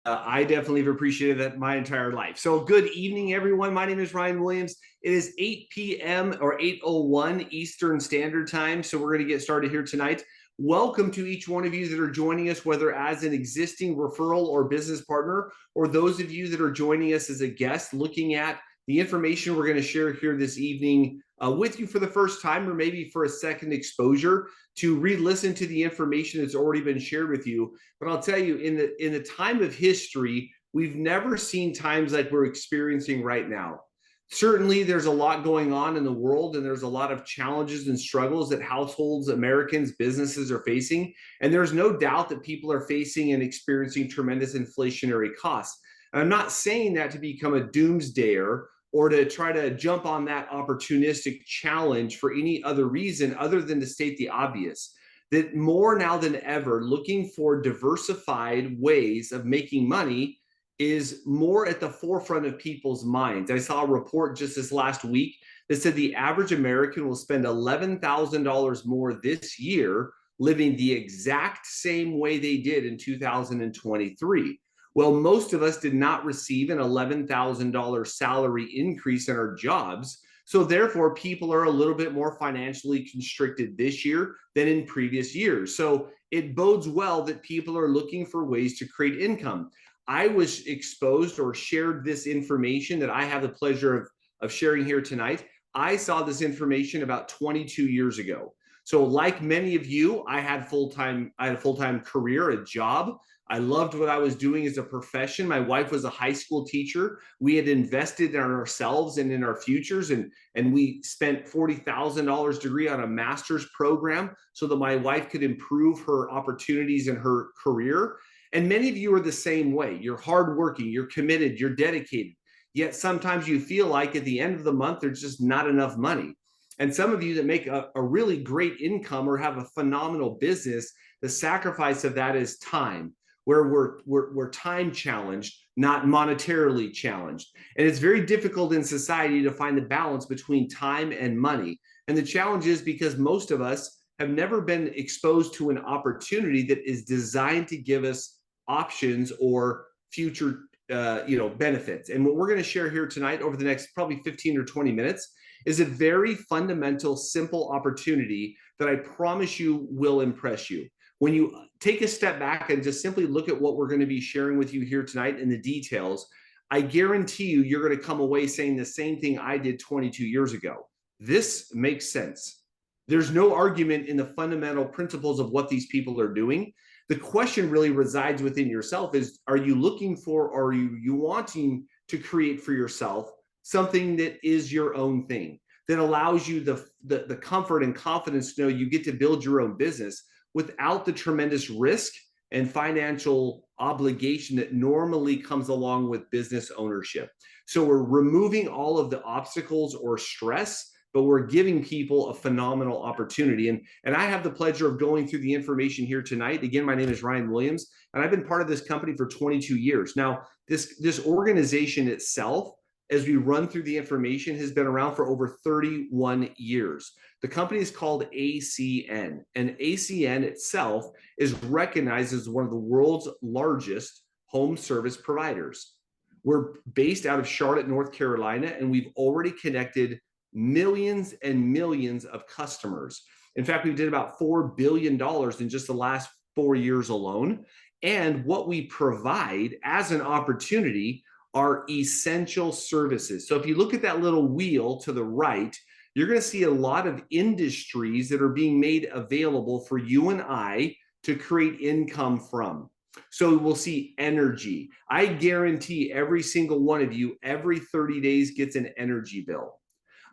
I definitely have appreciated that my entire life. So good evening, everyone. My name is Ryan Williams. It is 8 p.m. or 8:01 Eastern Standard Time. So we're going to get started here tonight. Welcome to each one of you that are joining us, whether as an existing referral or business partner, or those of you that are joining us as a guest, looking at the information we're going to share here this evening with you for the first time, or maybe for a second exposure to re-listen to the information that's already been shared with you. But I'll tell you, in the time of history, we've never seen times like we're experiencing right now. Certainly, there's a lot going on in the world, and there's a lot of challenges and struggles that households, Americans, businesses are facing. And there's no doubt that people are facing and experiencing tremendous inflationary costs. And I'm not saying that to become a doomsdayer or to try to jump on that opportunistic challenge for any other reason other than to state the obvious, that more now than ever, looking for diversified ways of making money is more at the forefront of people's minds. I saw a report just this last week that said the average American will spend $11,000 more this year living the exact same way they did in 2023. Well, most of us did not receive an $11,000 salary increase in our jobs. So therefore, people are a little bit more financially constricted this year than in previous years. So it bodes well that people are looking for ways to create income. I was exposed or shared this information that I have the pleasure of sharing here tonight. I saw this information about 22 years ago. So like many of you, I had a full-time career, a job. I loved what I was doing as a profession. My wife was a high school teacher. We had invested in ourselves and in our futures, and we spent $40,000 degree on a master's program so that my wife could improve her opportunities in her career. And many of you are the same way. You're hardworking, you're committed, you're dedicated. Yet sometimes you feel like at the end of the month, there's just not enough money. And some of you that make a really great income or have a phenomenal business, the sacrifice of that is time, where we're time challenged, not monetarily challenged. And it's very difficult in society to find the balance between time and money. And the challenge is because most of us have never been exposed to an opportunity that is designed to give us options or future benefits. And what we're going to share here tonight over the next probably 15 or 20 minutes is a very fundamental, simple opportunity that I promise you will impress you. When you take a step back and just simply look at what we're going to be sharing with you here tonight in the details, I guarantee you, you're going to come away saying the same thing I did 22 years ago. This makes sense. There's no argument in the fundamental principles of what these people are doing. The question really resides within yourself is, are you looking for, or are you wanting to create for yourself something that is your own thing, that allows you the comfort and confidence to know you get to build your own business without the tremendous risk and financial obligation that normally comes along with business ownership. So we're removing all of the obstacles or stress, but we're giving people a phenomenal opportunity. And I have the pleasure of going through the information here tonight. Again, my name is Ryan Williams, and I've been part of this company for 22 years. Now, this organization itself, as we run through the information, has been around for over 31 years. The company is called ACN, and ACN itself is recognized as one of the world's largest home service providers. We're based out of Charlotte, North Carolina, and we've already connected millions and millions of customers. In fact, we did about $4 billion in just the last 4 years alone. And what we provide as an opportunity are essential services. So if you look at that little wheel to the right, you're going to see a lot of industries that are being made available for you and I to create income from. So we'll see energy. I guarantee every single one of you every 30 days gets an energy bill.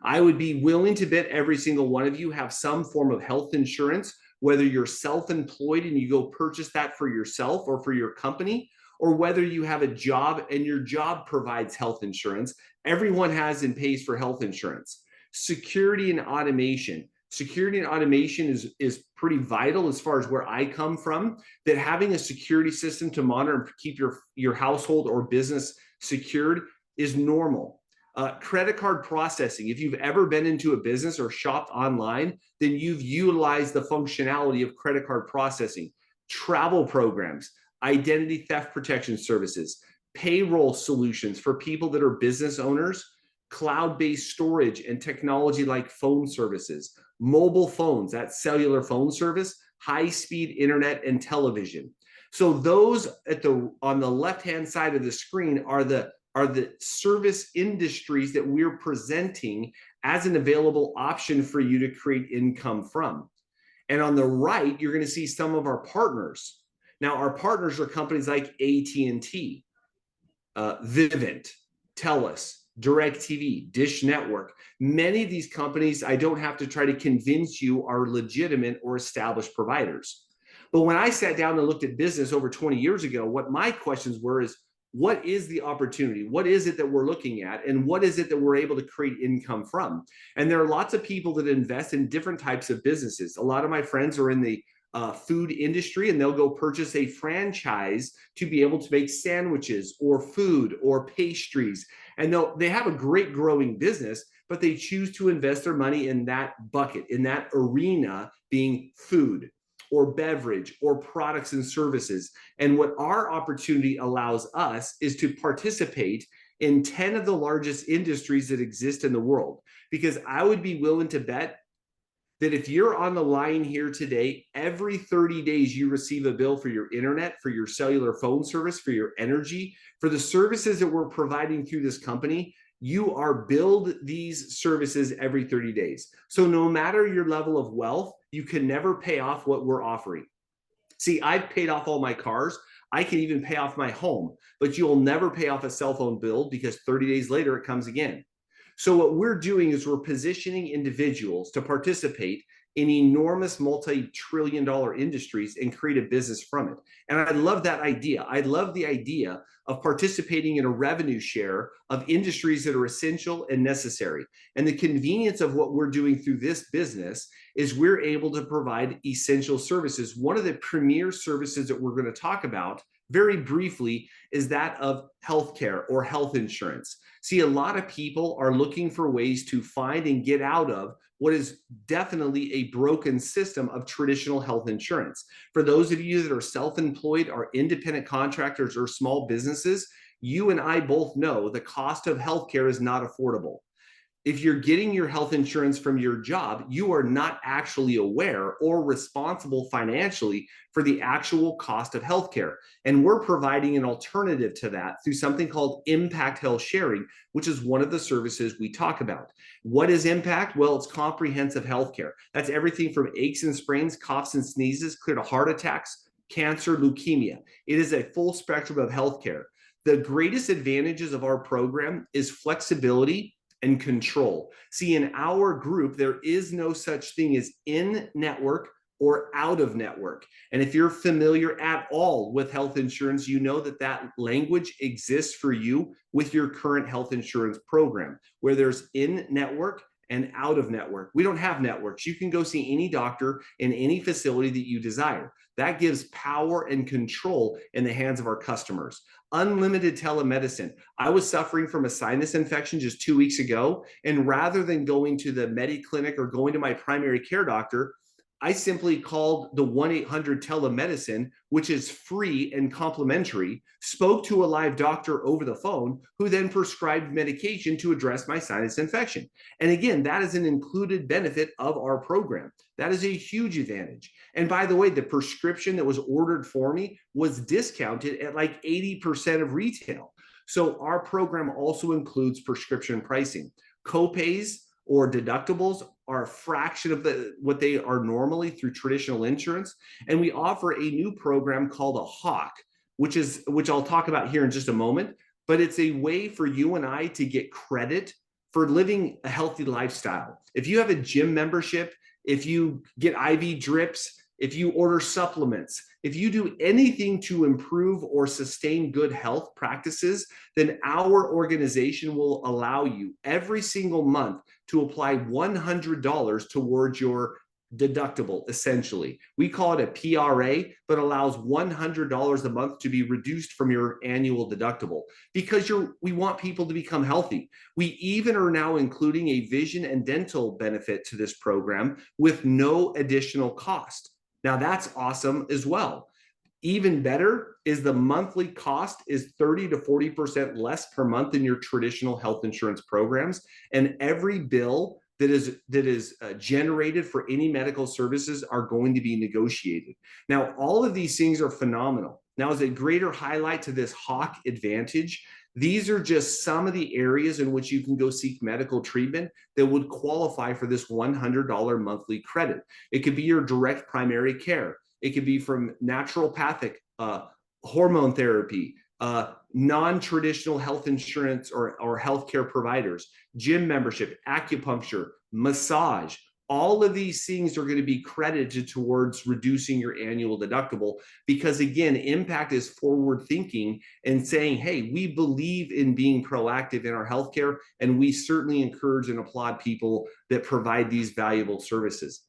I would be willing to bet every single one of you have some form of health insurance, whether you're self-employed and you go purchase that for yourself or for your company, or whether you have a job and your job provides health insurance. Everyone has and pays for health insurance. Security and automation. Security and automation is pretty vital as far as where I come from, that having a security system to monitor and keep your household or business secured is normal. Credit card processing. If you've ever been into a business or shopped online, then you've utilized the functionality of credit card processing. Travel programs. identity theft protection services, payroll solutions for people that are business owners, cloud-based storage and technology like phone services, mobile phones, that cellular phone service, high-speed internet and television. So those on the left-hand side of the screen are the service industries that we're presenting as an available option for you to create income from. And on the right, you're going to see some of our partners. Now, our partners are companies like AT&T, Vivint, TELUS, DirecTV, Dish Network. Many of these companies, I don't have to try to convince you, are legitimate or established providers. But when I sat down and looked at business over 20 years ago, what my questions were is, what is the opportunity? What is it that we're looking at? And what is it that we're able to create income from? And there are lots of people that invest in different types of businesses. A lot of my friends are in the food industry, and they'll go purchase a franchise to be able to make sandwiches or food or pastries. And they have a great growing business, but they choose to invest their money in that bucket, in that arena, being food or beverage or products and services. And what our opportunity allows us is to participate in 10 of the largest industries that exist in the world. Because I would be willing to bet that if you're on the line here today, every 30 days you receive a bill for your internet, for your cellular phone service, for your energy, for the services that we're providing through this company. You are billed these services every 30 days. So no matter your level of wealth, you can never pay off what we're offering. See, I've paid off all my cars. I can even pay off my home, but you'll never pay off a cell phone bill because 30 days later it comes again. So what we're doing is we're positioning individuals to participate in enormous multi-trillion-dollar industries and create a business from it. And I love that idea. I love the idea of participating in a revenue share of industries that are essential and necessary. And the convenience of what we're doing through this business is we're able to provide essential services. One of the premier services that we're going to talk about very briefly is that of healthcare or health insurance. See, a lot of people are looking for ways to find and get out of what is definitely a broken system of traditional health insurance. For those of you that are self-employed, are independent contractors, or small businesses, you and I both know the cost of healthcare is not affordable. If you're getting your health insurance from your job, you are not actually aware or responsible financially for the actual cost of healthcare. And we're providing an alternative to that through something called Impact Health Sharing, which is one of the services we talk about. What is Impact? Well, it's comprehensive healthcare. That's everything from aches and sprains, coughs and sneezes, clear to heart attacks, cancer, leukemia. It is a full spectrum of healthcare. The greatest advantages of our program is flexibility and control. See, in our group, there is no such thing as in-network or out-of-network. And if you're familiar at all with health insurance, you know that that language exists for you with your current health insurance program, where there's in-network and out-of-network. We don't have networks. You can go see any doctor in any facility that you desire. That gives power and control in the hands of our customers. Unlimited telemedicine. I was suffering from a sinus infection just 2 weeks ago, and rather than going to the MediClinic or going to my primary care doctor, I simply called the 1-800 telemedicine, which is free and complimentary, spoke to a live doctor over the phone, who then prescribed medication to address my sinus infection. And again, that is an included benefit of our program. That is a huge advantage. And by the way, the prescription that was ordered for me was discounted at like 80% of retail. So our program also includes prescription pricing. Copays or deductibles are a fraction of what they are normally through traditional insurance. And we offer a new program called a Hawk, which I'll talk about here in just a moment. But it's a way for you and I to get credit for living a healthy lifestyle. If you have a gym membership, if you get IV drips, if you order supplements, if you do anything to improve or sustain good health practices, then our organization will allow you every single month to apply $100 towards your deductible, essentially. We call it a PRA, but allows $100 a month to be reduced from your annual deductible, because we want people to become healthy. We even are now including a vision and dental benefit to this program with no additional cost. Now that's awesome as well. Even better is the monthly cost is 30 to 40% less per month than your traditional health insurance programs. And every bill that is generated for any medical services are going to be negotiated. Now, all of these things are phenomenal. Now, as a greater highlight to this Hawk Advantage, these are just some of the areas in which you can go seek medical treatment that would qualify for this $100 monthly credit. It could be your direct primary care. It could be from naturopathic, hormone therapy, non-traditional health insurance or healthcare providers, gym membership, acupuncture, massage. All of these things are going to be credited towards reducing your annual deductible because, again, Impact is forward thinking and saying, hey, we believe in being proactive in our healthcare, and we certainly encourage and applaud people that provide these valuable services.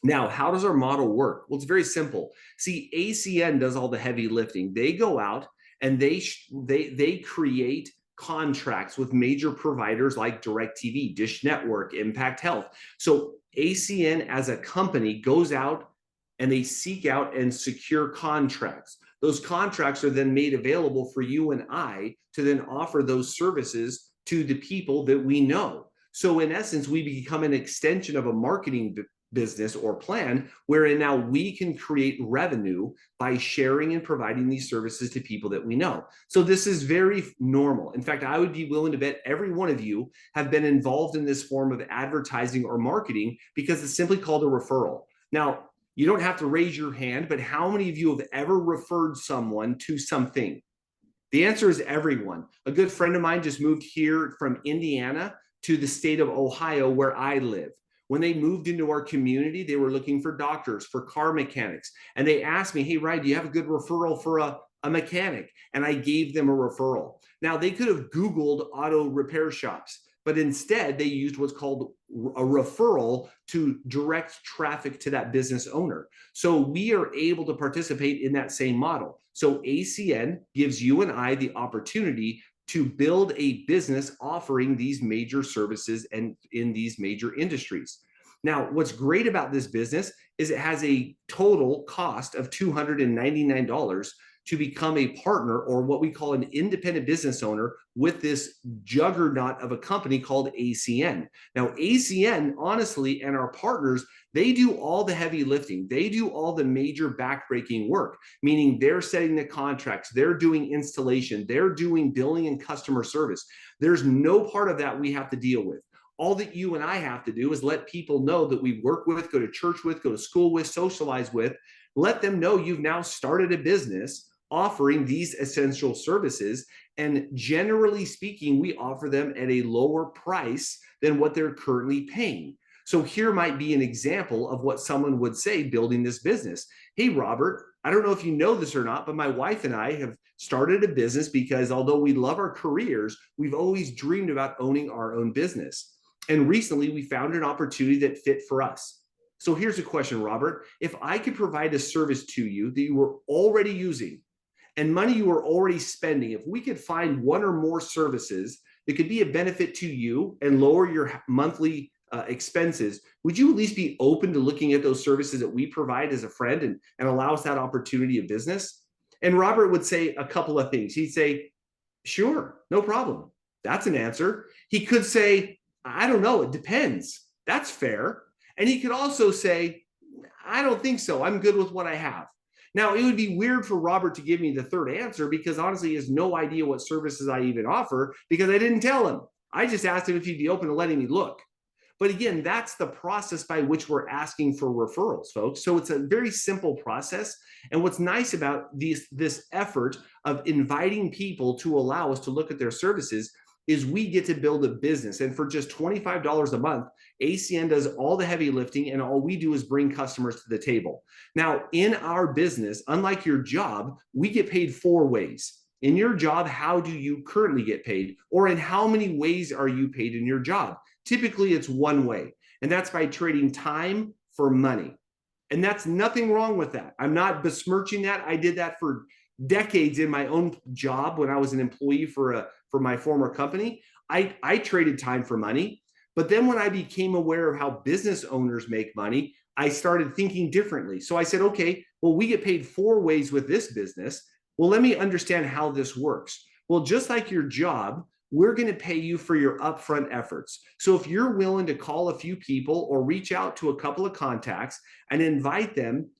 Now, how does our model work? Well, it's very simple. See, ACN does all the heavy lifting. They go out and they create contracts with major providers like DirecTV, Dish Network, Impact Health. So ACN as a company goes out and they seek out and secure contracts. Those contracts are then made available for you and I to then offer those services to the people that we know. So in essence, we become an extension of a marketing business or plan wherein now we can create revenue by sharing and providing these services to people that we know. So this is very normal. In fact, I would be willing to bet every one of you have been involved in this form of advertising or marketing because it's simply called a referral. Now, you don't have to raise your hand, but how many of you have ever referred someone to something? The answer is everyone. A good friend of mine just moved here from Indiana to the state of Ohio where I live. When they moved into our community, they were looking for doctors, for car mechanics. And they asked me, hey, Ryan, do you have a good referral for a mechanic? And I gave them a referral. Now, they could have Googled auto repair shops, but instead they used what's called a referral to direct traffic to that business owner. So we are able to participate in that same model. So ACN gives you and I the opportunity to build a business offering these major services and in these major industries. Now, what's great about this business is it has a total cost of $299 to become a partner, or what we call an independent business owner, with this juggernaut of a company called ACN. Now, ACN, honestly, and our partners, they do all the heavy lifting. They do all the major backbreaking work, meaning they're setting the contracts, they're doing installation, they're doing billing and customer service. There's no part of that we have to deal with. All that you and I have to do is let people know that we work with, go to church with, go to school with, socialize with. Let them know you've now started a business offering these essential services. And generally speaking, we offer them at a lower price than what they're currently paying. So here might be an example of what someone would say building this business. Hey, Robert, I don't know if you know this or not, but my wife and I have started a business because although we love our careers, we've always dreamed about owning our own business. And recently we found an opportunity that fit for us. So here's a question, Robert. If I could provide a service to you that you were already using and money you were already spending, if we could find one or more services that could be a benefit to you and lower your monthly expenses, would you at least be open to looking at those services that we provide as a friend and allow us that opportunity of business? And Robert would say a couple of things. He'd say, sure, no problem. That's an answer. He could say, I don't know, it depends. That's fair. And he could also say, I don't think so. I'm good with what I have. Now, it would be weird for Robert to give me the third answer because honestly, he has no idea what services I even offer because I didn't tell him. I just asked him if he'd be open to letting me look. But again, that's the process by which we're asking for referrals, folks. So it's a very simple process. And what's nice about this effort of inviting people to allow us to look at their services is we get to build a business. And for just $25 a month, ACN does all the heavy lifting and all we do is bring customers to the table. Now, in our business, unlike your job, we get paid 4 ways. In your job, how do you currently get paid? Or in how many ways are you paid in your job? Typically, it's one way, and that's by trading time for money. And that's nothing wrong with that. I'm not besmirching that. I did that for decades in my own job when I was an employee for my former company. I traded time for money. But then when I became aware of how business owners make money, I started thinking differently. So I said, okay, Well, we get paid 4 ways with this business. Well, let me understand how this works. Well, just like your job, we're going to pay you for your upfront efforts. So if you're willing to call a few people or reach out to a couple of contacts and invite them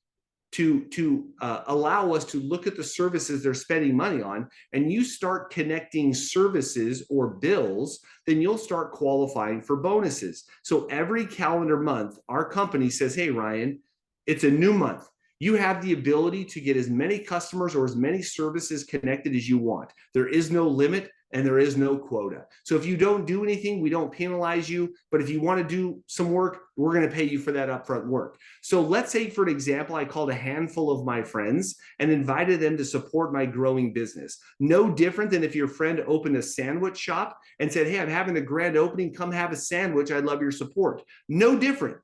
to allow us to look at the services they're spending money on, and you start connecting services or bills, then you'll start qualifying for bonuses. So every calendar month, our company says, hey, Ryan, it's a new month. You have the ability to get as many customers or as many services connected as you want. There is no limit and there is no quota. So if you don't do anything, we don't penalize you. But if you want to do some work, we're going to pay you for that upfront work. So let's say, for an example, I called a handful of my friends and invited them to support my growing business. No different than if your friend opened a sandwich shop and said, hey, I'm having a grand opening. Come have a sandwich. I'd love your support. No different.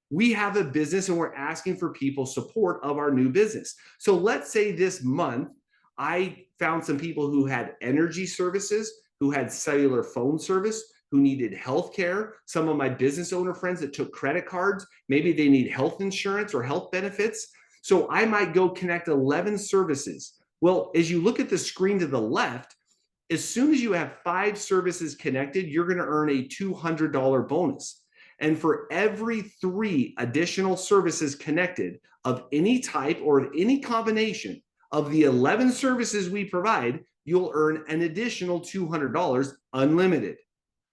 We have a business and we're asking for people's support of our new business. So let's say this month, I found some people who had energy services, who had cellular phone service, who needed healthcare. Some of my business owner friends that took credit cards, maybe they need health insurance or health benefits. So I might go connect 11 services. Well, as you look at the screen to the left, as soon as you have 5 services connected, you're going to earn a $200 bonus. And for every 3 additional services connected of any type or of any combination of the 11 services we provide, you'll earn an additional $200 unlimited.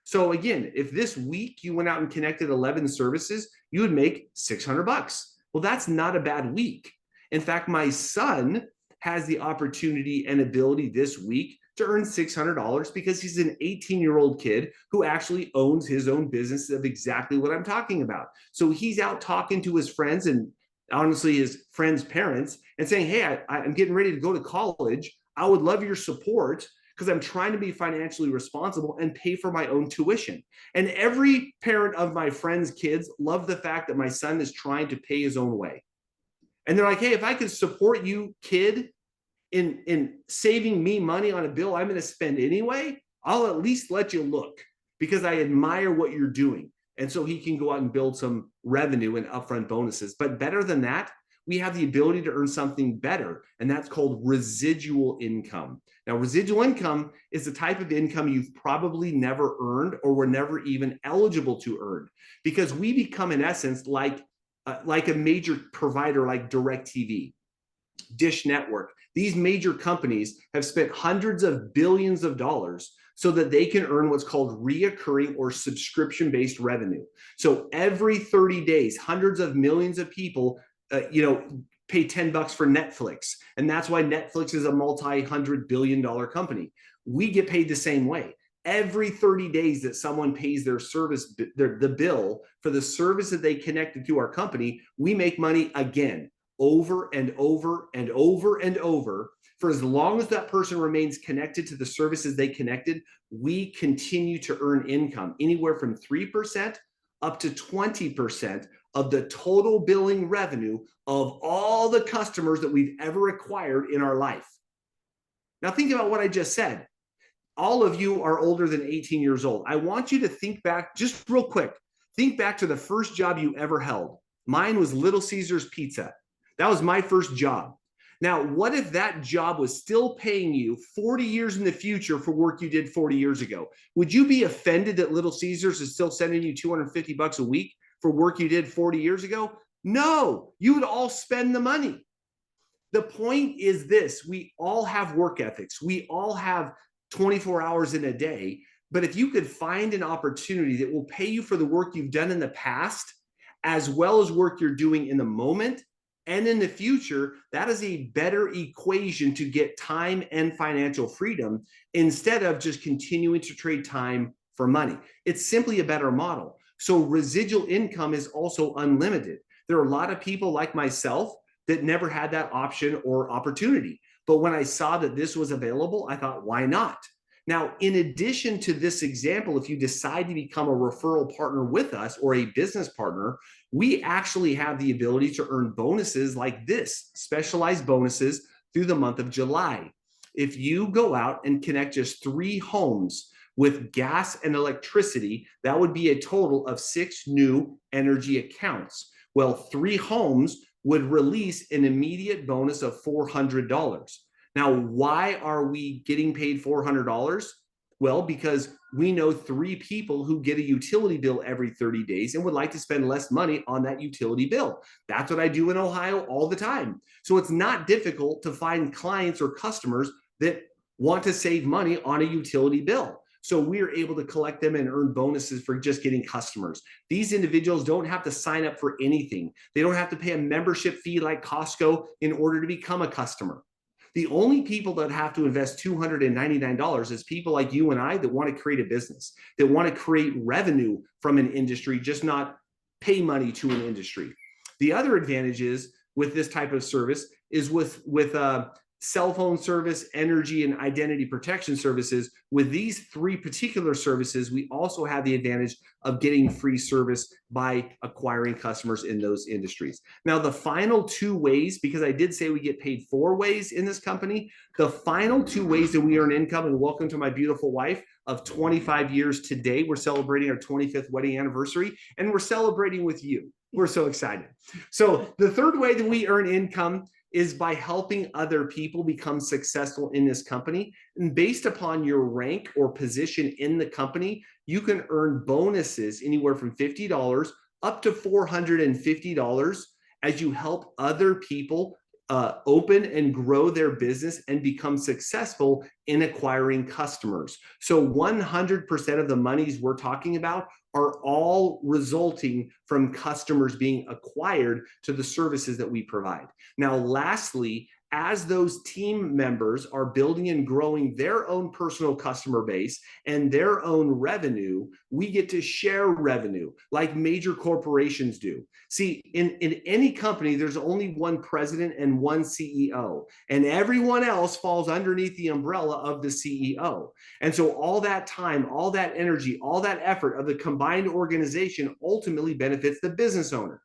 So again, if this week you went out and connected 11 services, you would make $600. Well, that's not a bad week. In fact, my son has the opportunity and ability this week to earn $600 because he's an 18-year-old kid who actually owns his own business of exactly what I'm talking about. So he's out talking to his friends and honestly his friends' parents and saying, hey, I'm getting ready to go to college. I would love your support because I'm trying to be financially responsible and pay for my own tuition. And every parent of my friends' kids love the fact that my son is trying to pay his own way. And they're like, hey, if I could support you, kid, in saving me money on a bill I'm going to spend anyway, I'll at least let you look because I admire what you're doing. And so he can go out and build some revenue and upfront bonuses. But better than that, we have the ability to earn something better, and that's called residual income. Now, residual income is the type of income you've probably never earned or were never even eligible to earn, because we become, in essence, like a major provider like DirecTV, Dish Network. These major companies have spent hundreds of billions of dollars so that they can earn what's called reoccurring or subscription-based revenue. So every 30 days, hundreds of millions of people, pay $10 for Netflix. And that's why Netflix is a multi-hundred-billion-dollar company. We get paid the same way. Every 30 days that someone pays their service, the bill for the service that they connected to our company, we make money again, over and over and over and over. For as long as that person remains connected to the services they connected, we continue to earn income anywhere from 3% up to 20% of the total billing revenue of all the customers that we've ever acquired in our life. Now think about what I just said. All of you are older than 18 years old. I want you to think back just real quick. Think back to the first job you ever held. Mine was Little Caesars Pizza. That was my first job. Now, what if that job was still paying you 40 years in the future for work you did 40 years ago? Would you be offended that Little Caesars is still sending you $250 a week for work you did 40 years ago? No, you would all spend the money. The point is this: we all have work ethics. We all have 24 hours in a day. But if you could find an opportunity that will pay you for the work you've done in the past, as well as work you're doing in the moment and in the future, that is a better equation to get time and financial freedom instead of just continuing to trade time for money. It's simply a better model. So residual income is also unlimited. There are a lot of people like myself that never had that option or opportunity. But when I saw that this was available, I thought, why not? Now, in addition to this example, if you decide to become a referral partner with us or a business partner, we actually have the ability to earn bonuses like this, specialized bonuses through the month of July. If you go out and connect just 3 homes with gas and electricity, that would be a total of 6 new energy accounts. Well, 3 homes would release an immediate bonus of $400. Now, why are we getting paid $400? Well, because we know 3 people who get a utility bill every 30 days and would like to spend less money on that utility bill. That's what I do in Ohio all the time. So it's not difficult to find clients or customers that want to save money on a utility bill. So we're able to collect them and earn bonuses for just getting customers. These individuals don't have to sign up for anything. They don't have to pay a membership fee like Costco in order to become a customer. The only people that have to invest $299 is people like you and I that want to create a business, that want to create revenue from an industry, just not pay money to an industry. The other advantages with this type of service is with cell phone service, energy, and identity protection services. With these 3 particular services, we also have the advantage of getting free service by acquiring customers in those industries. Now, the final 2 ways, because I did say we get paid 4 ways in this company, the final 2 ways that we earn income, and welcome to my beautiful wife of 25 years today. We're celebrating our 25th wedding anniversary, and we're celebrating with you. We're so excited. So the third way that we earn income is by helping other people become successful in this company. And based upon your rank or position in the company, you can earn bonuses anywhere from $50 up to $450 as you help other people open and grow their business and become successful in acquiring customers. So 100% of the monies we're talking about are all resulting from customers being acquired to the services that we provide. Now, lastly, as those team members are building and growing their own personal customer base and their own revenue, we get to share revenue like major corporations do. See, in any company, there's only one president and one CEO, and everyone else falls underneath the umbrella of the CEO. And so all that time, all that energy, all that effort of the combined organization ultimately benefits the business owner.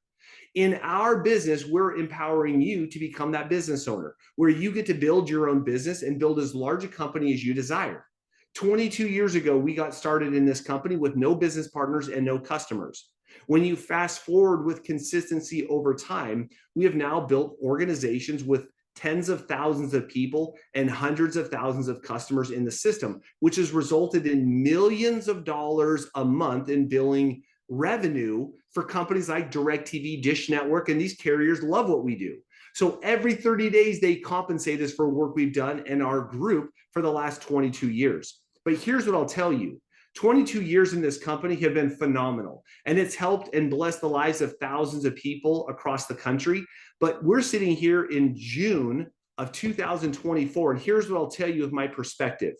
In our business, we're empowering you to become that business owner, where you get to build your own business and build as large a company as you desire. 22 years ago, we got started in this company with no business partners and no customers. When you fast forward with consistency over time, we have now built organizations with tens of thousands of people and hundreds of thousands of customers in the system, which has resulted in millions of dollars a month in billing revenue for companies like DirecTV, Dish Network, and these carriers love what we do. So every 30 days, they compensate us for work we've done in our group for the last 22 years. But here's what I'll tell you. 22 years in this company have been phenomenal, and it's helped and blessed the lives of thousands of people across the country. But we're sitting here in June of 2024, and here's what I'll tell you of my perspective.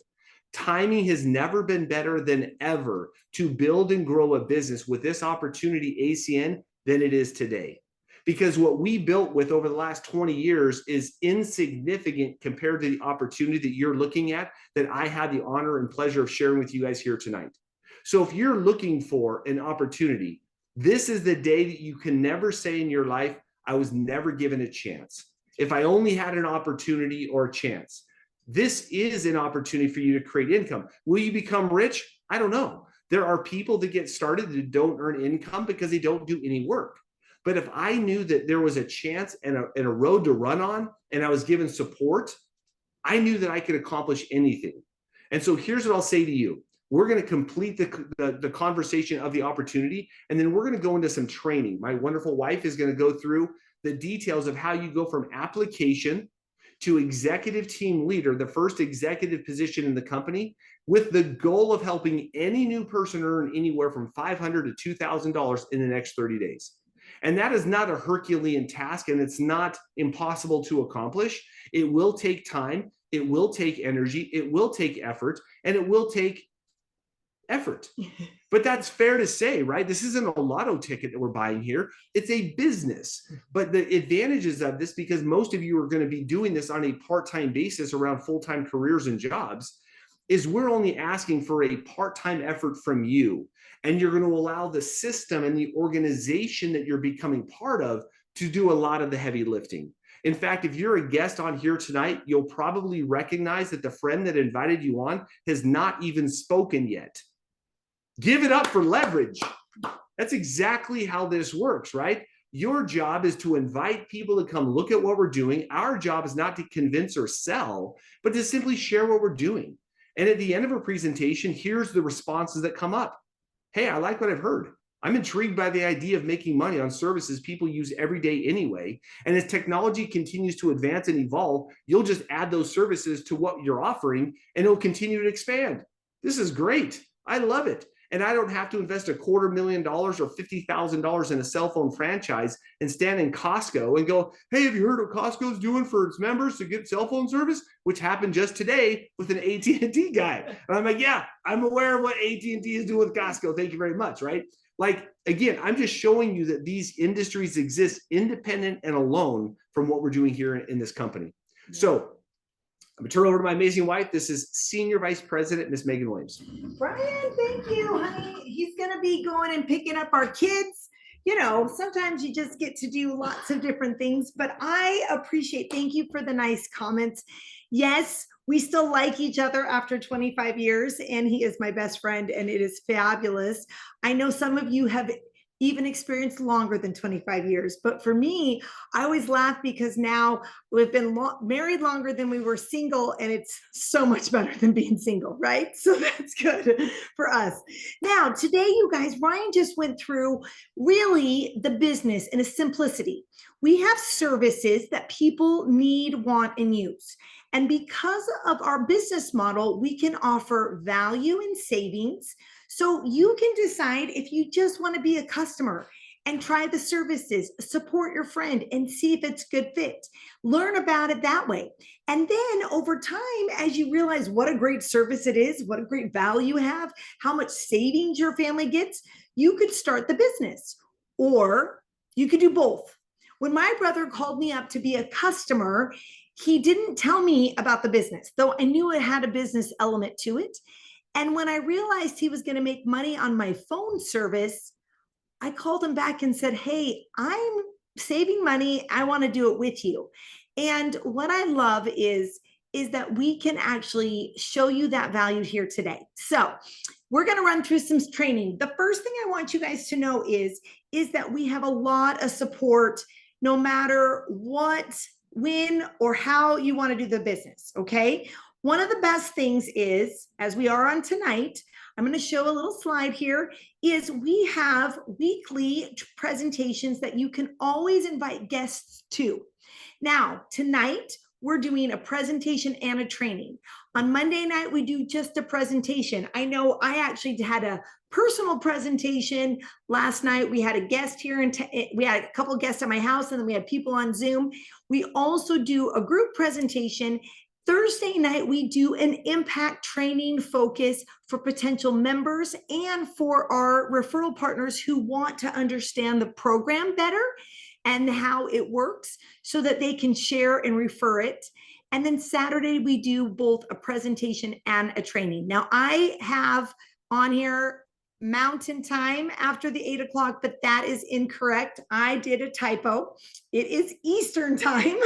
Timing has never been better than ever to build and grow a business with this opportunity, ACN, than it is today. Because what we built with over the last 20 years is insignificant compared to the opportunity that you're looking at, that I had the honor and pleasure of sharing with you guys here tonight. So if you're looking for an opportunity, this is the day that you can never say in your life, I was never given a chance. If I only had an opportunity or a chance. This is an opportunity for you to create income. Will you become rich? I don't know. There are people that get started that don't earn income because they don't do any work. But if I knew that there was a chance and a road to run on, and I was given support, I knew that I could accomplish anything. And so here's what I'll say to you. We're going to complete the conversation of the opportunity, and then we're going to go into some training. My wonderful wife is going to go through the details of how you go from application to executive team leader, the first executive position in the company, with the goal of helping any new person earn anywhere from $500 to $2,000 in the next 30 days. And that is not a Herculean task, and it's not impossible to accomplish. It will take time, it will take energy, it will take effort, and it will take effort. But that's fair to say, right? This isn't a lotto ticket that we're buying here. It's a business. But the advantages of this, because most of you are going to be doing this on a part-time basis around full-time careers and jobs, is we're only asking for a part-time effort from you. And you're going to allow the system and the organization that you're becoming part of to do a lot of the heavy lifting. In fact, if you're a guest on here tonight, you'll probably recognize that the friend that invited you on has not even spoken yet. Give it up for leverage. That's exactly how this works, right? Your job is to invite people to come look at what we're doing. Our job is not to convince or sell, but to simply share what we're doing. And at the end of a presentation, here's the responses that come up. Hey, I like what I've heard. I'm intrigued by the idea of making money on services people use every day anyway. And as technology continues to advance and evolve, you'll just add those services to what you're offering and it'll continue to expand. This is great. I love it. And I don't have to invest $250,000 or $50,000 in a cell phone franchise and stand in Costco and go, hey, have you heard what Costco's doing for its members to get cell phone service? Which happened just today with an AT&T guy. And I'm like, yeah, I'm aware of what AT&T is doing with Costco. Thank you very much, right? Like, again, I'm just showing you that these industries exist independent and alone from what we're doing here in this company. So I'm gonna turn over to my amazing wife. This is Senior Vice President, Miss Megan Williams. Brian, thank you, honey. He's gonna be going and picking up our kids. You know, sometimes you just get to do lots of different things, but I appreciate, thank you for the nice comments. Yes, we still like each other after 25 years, and he is my best friend, and it is fabulous. I know some of you have even experienced longer than 25 years. But for me, I always laugh because now we've been married longer than we were single, and it's so much better than being single, right? So that's good for us. Now, today, you guys, Ryan just went through really the business in a simplicity. We have services that people need, want, and use. And because of our business model, we can offer value and savings. So you can decide if you just want to be a customer and try the services, support your friend and see if it's a good fit. Learn about it that way. And then over time, as you realize what a great service it is, what a great value you have, how much savings your family gets, you could start the business. Or you could do both. When my brother called me up to be a customer, he didn't tell me about the business, though I knew it had a business element to it. And when I realized he was going to make money on my phone service, I called him back and said, hey, I'm saving money. I want to do it with you. And what I love is that we can actually show you that value here today. So we're going to run through some training. The first thing I want you guys to know is that we have a lot of support no matter what, when, or how you want to do the business, okay? One of the best things is, as we are on tonight, I'm going to show a little slide here, is we have weekly presentations that you can always invite guests to. Now, tonight, we're doing a presentation and a training. On Monday night, we do just a presentation. I know I actually had a personal presentation last night. We had a guest here, and we had a couple of guests at my house, and then we had people on Zoom. We also do a group presentation. Thursday night, we do an impact training focus for potential members and for our referral partners who want to understand the program better and how it works so that they can share and refer it. And then Saturday, we do both a presentation and a training. Now, I have on here Mountain Time after the 8 o'clock, but that is incorrect. I did a typo. It is Eastern Time.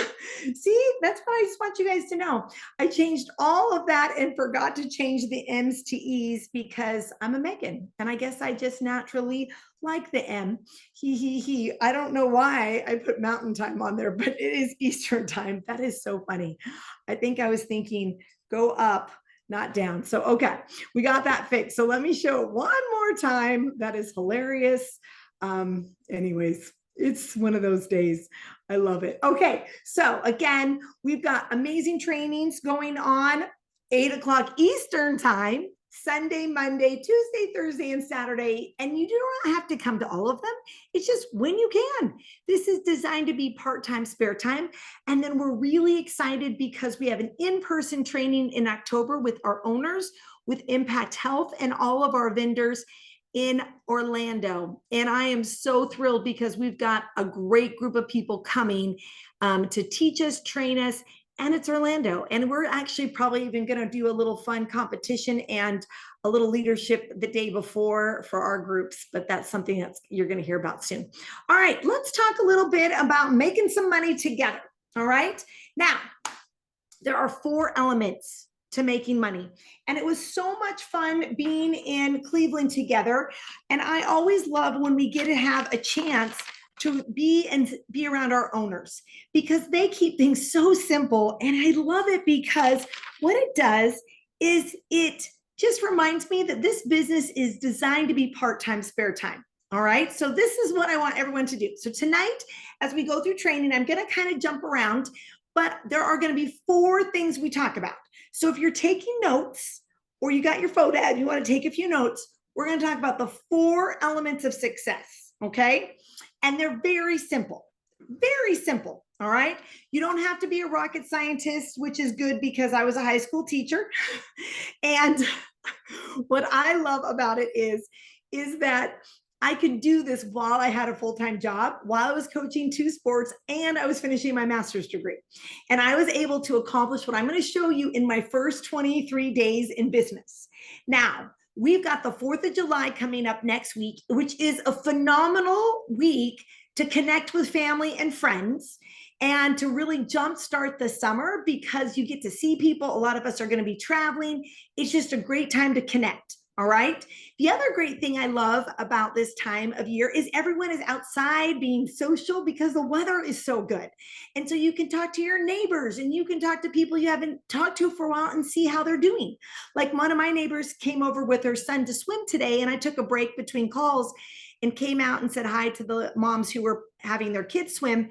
See, that's what I just want you guys to know. I changed all of that and forgot to change the M's to E's because I'm a Megan, and I guess I just naturally like the M. He. I don't know why I put Mountain Time on there, but it is Eastern Time. That is so funny. I think I was thinking go up, not down. So, okay, we got that fixed. So let me show it one more time. That is hilarious. Anyways, it's one of those days. I love it. Okay, so again, we've got amazing trainings going on 8 o'clock Eastern Time, Sunday, Monday, Tuesday, Thursday, and Saturday. And you do not have to come to all of them. It's just when you can. This is designed to be part-time, spare time. And then we're really excited because we have an in-person training in October with our owners, with Impact Health, and all of our vendors in Orlando. And I am so thrilled because we've got a great group of people coming to teach us, train us, and it's Orlando. And we're actually probably even going to do a little fun competition and a little leadership the day before for our groups, but that's something that you're going to hear about soon. All right, let's talk a little bit about making some money together. All right. Now, there are 4 elements to making money. And it was so much fun being in Cleveland together. And I always love when we get to have a chance to be around our owners because they keep things so simple. And I love it because what it does is it just reminds me that this business is designed to be part-time spare time. All right. So this is what I want everyone to do. So tonight, as we go through training, I'm going to kind of jump around, but there are going to be 4 things we talk about. So if you're taking notes or you got your phone out, you want to take a few notes, we're going to talk about the 4 elements of success. Okay. And they're very simple, very simple. All right. You don't have to be a rocket scientist, which is good because I was a high school teacher. And what I love about it is that I could do this while I had a full-time job, while I was coaching 2 sports, and I was finishing my master's degree. And I was able to accomplish what I'm going to show you in my first 23 days in business. Now, we've got the 4th of July coming up next week, which is a phenomenal week to connect with family and friends and to really jumpstart the summer because you get to see people. A lot of us are going to be traveling. It's just a great time to connect. All right. The other great thing I love about this time of year is everyone is outside being social because the weather is so good. And so you can talk to your neighbors and you can talk to people you haven't talked to for a while and see how they're doing. Like one of my neighbors came over with her son to swim today, and I took a break between calls and came out and said hi to the moms who were having their kids swim.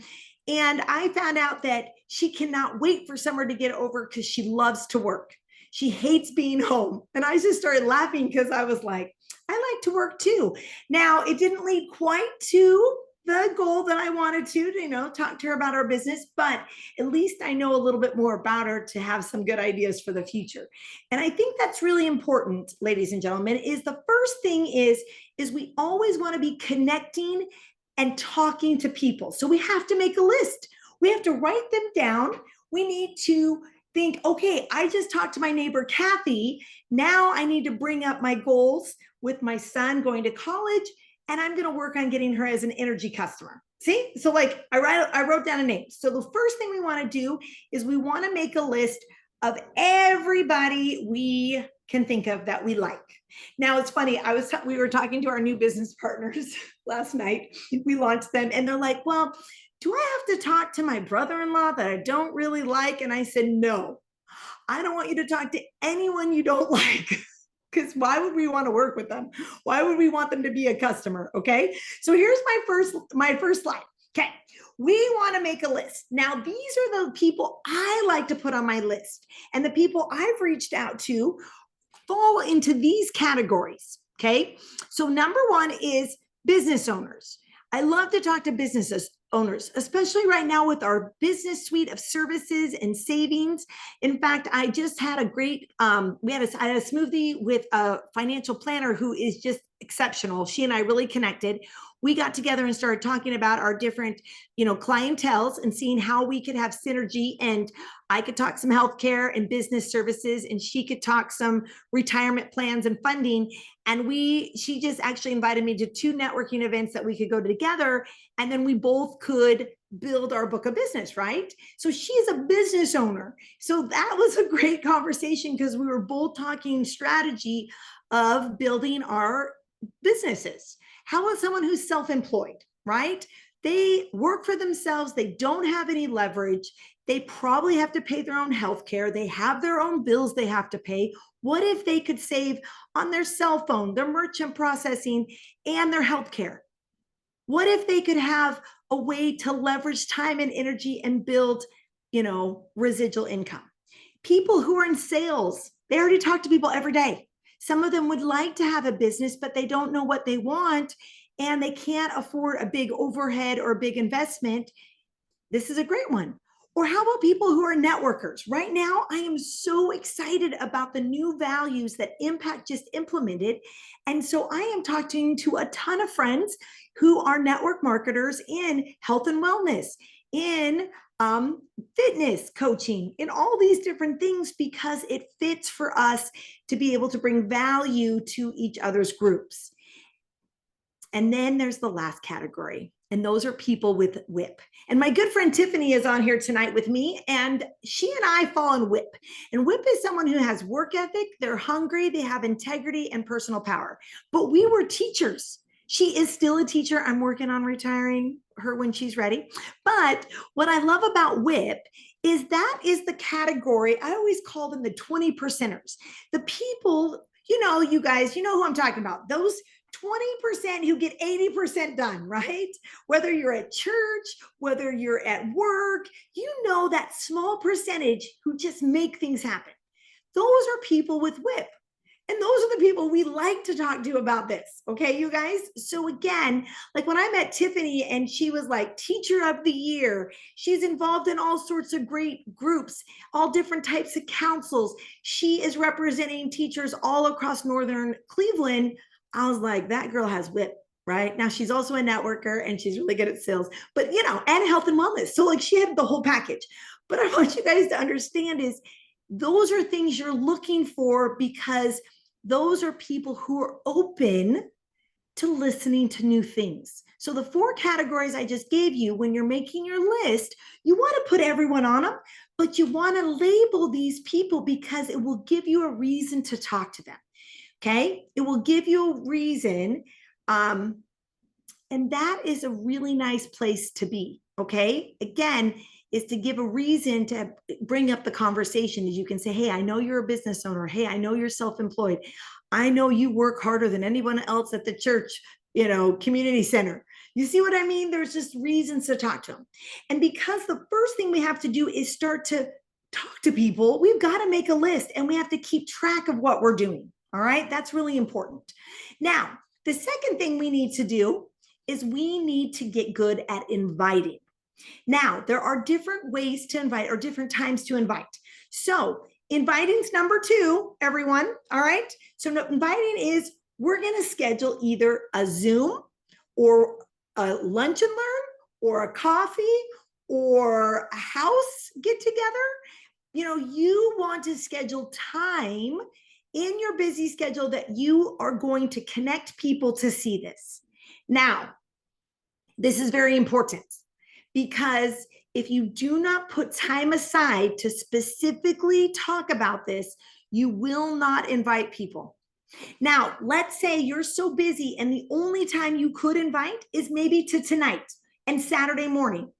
And I found out that she cannot wait for summer to get over because she loves to work. She hates being home. And I just started laughing because I was like, I like to work too. Now, it didn't lead quite to the goal that I wanted to, talk to her about our business, but at least I know a little bit more about her to have some good ideas for the future. And I think that's really important, ladies and gentlemen, is the first thing is we always want to be connecting and talking to people. So we have to make a list. We have to write them down. We need to think, okay, I just talked to my neighbor, Kathy. Now I need to bring up my goals with my son going to college, and I'm going to work on getting her as an energy customer. See? So like I wrote down a name. So the first thing we want to do is we want to make a list of everybody we can think of that we like. Now it's funny. We were talking to our new business partners last night. We launched them and they're like, well, do I have to talk to my brother-in-law that I don't really like? And I said, no, I don't want you to talk to anyone you don't like. Because why would we want to work with them? Why would we want them to be a customer? Okay. So here's my first slide. Okay. We want to make a list. Now, these are the people I like to put on my list. And the people I've reached out to fall into these categories. Okay. So number 1 is business owners. I love to talk to business owners, especially right now with our business suite of services and savings. In fact, I just had a great, I had a smoothie with a financial planner who is just exceptional. She and I really connected. We got together and started talking about our different, clienteles and seeing how we could have synergy. And I could talk some healthcare and business services, and she could talk some retirement plans and funding. And she just actually invited me to 2 networking events that we could go together. And then we both could build our book of business, right? So she's a business owner. So that was a great conversation because we were both talking strategy of building our businesses. How about someone who's self-employed, right? They work for themselves. They don't have any leverage. They probably have to pay their own health care. They have their own bills they have to pay. What if they could save on their cell phone, their merchant processing, and their health care? What if they could have a way to leverage time and energy and build, residual income? People who are in sales, they already talk to people every day. Some of them would like to have a business, but they don't know what they want and they can't afford a big overhead or a big investment. This is a great one. Or how about people who are networkers? Right now, I am so excited about the new values that Impact just implemented. And so I am talking to a ton of friends who are network marketers in health and wellness, in fitness coaching, in all these different things, because it fits for us to be able to bring value to each other's groups. And then there's the last category, and those are people with WHIP. And my good friend Tiffany is on here tonight with me, and she and I fall in WHIP. And WHIP is someone who has work ethic, they're hungry, they have integrity and personal power. But we were teachers. She is still a teacher. I'm working on retiring her when she's ready. But what I love about WHIP is that is the category. I always call them the 20 percenters. The people, you guys, you know who I'm talking about. Those 20% who get 80% done, right? Whether you're at church, whether you're at work, that small percentage who just make things happen. Those are people with WHIP. And those are the people we like to talk to about this. Okay, you guys? So again, like when I met Tiffany and she was like teacher of the year, she's involved in all sorts of great groups, all different types of councils. She is representing teachers all across Northern Cleveland. I was like, that girl has WHIP, right? Now she's also a networker and she's really good at sales, but and health and wellness. So like she had the whole package. But I want you guys to understand is those are things you're looking for because those are people who are open to listening to new things. So the 4 categories I just gave you, when you're making your list, you want to put everyone on them, but you want to label these people because it will give you a reason to talk to them. Okay. It will give you a reason. And that is a really nice place to be. Okay. Again, is to give a reason to bring up the conversation. As you can say, hey, I know you're a business owner. Hey, I know you're self-employed. I know you work harder than anyone else at the church, community center. You see what I mean? There's just reasons to talk to them. And because the first thing we have to do is start to talk to people, we've got to make a list and we have to keep track of what we're doing. All right. That's really important. Now, the second thing we need to do is we need to get good at inviting. Now, there are different ways to invite or different times to invite. So inviting's number 2, everyone. All right. So inviting is we're going to schedule either a Zoom or a lunch and learn or a coffee or a house get together. You want to schedule time in your busy schedule that you are going to connect people to see this. Now, this is very important. Because if you do not put time aside to specifically talk about this, you will not invite people. Now, let's say you're so busy and the only time you could invite is maybe to tonight and Saturday morning.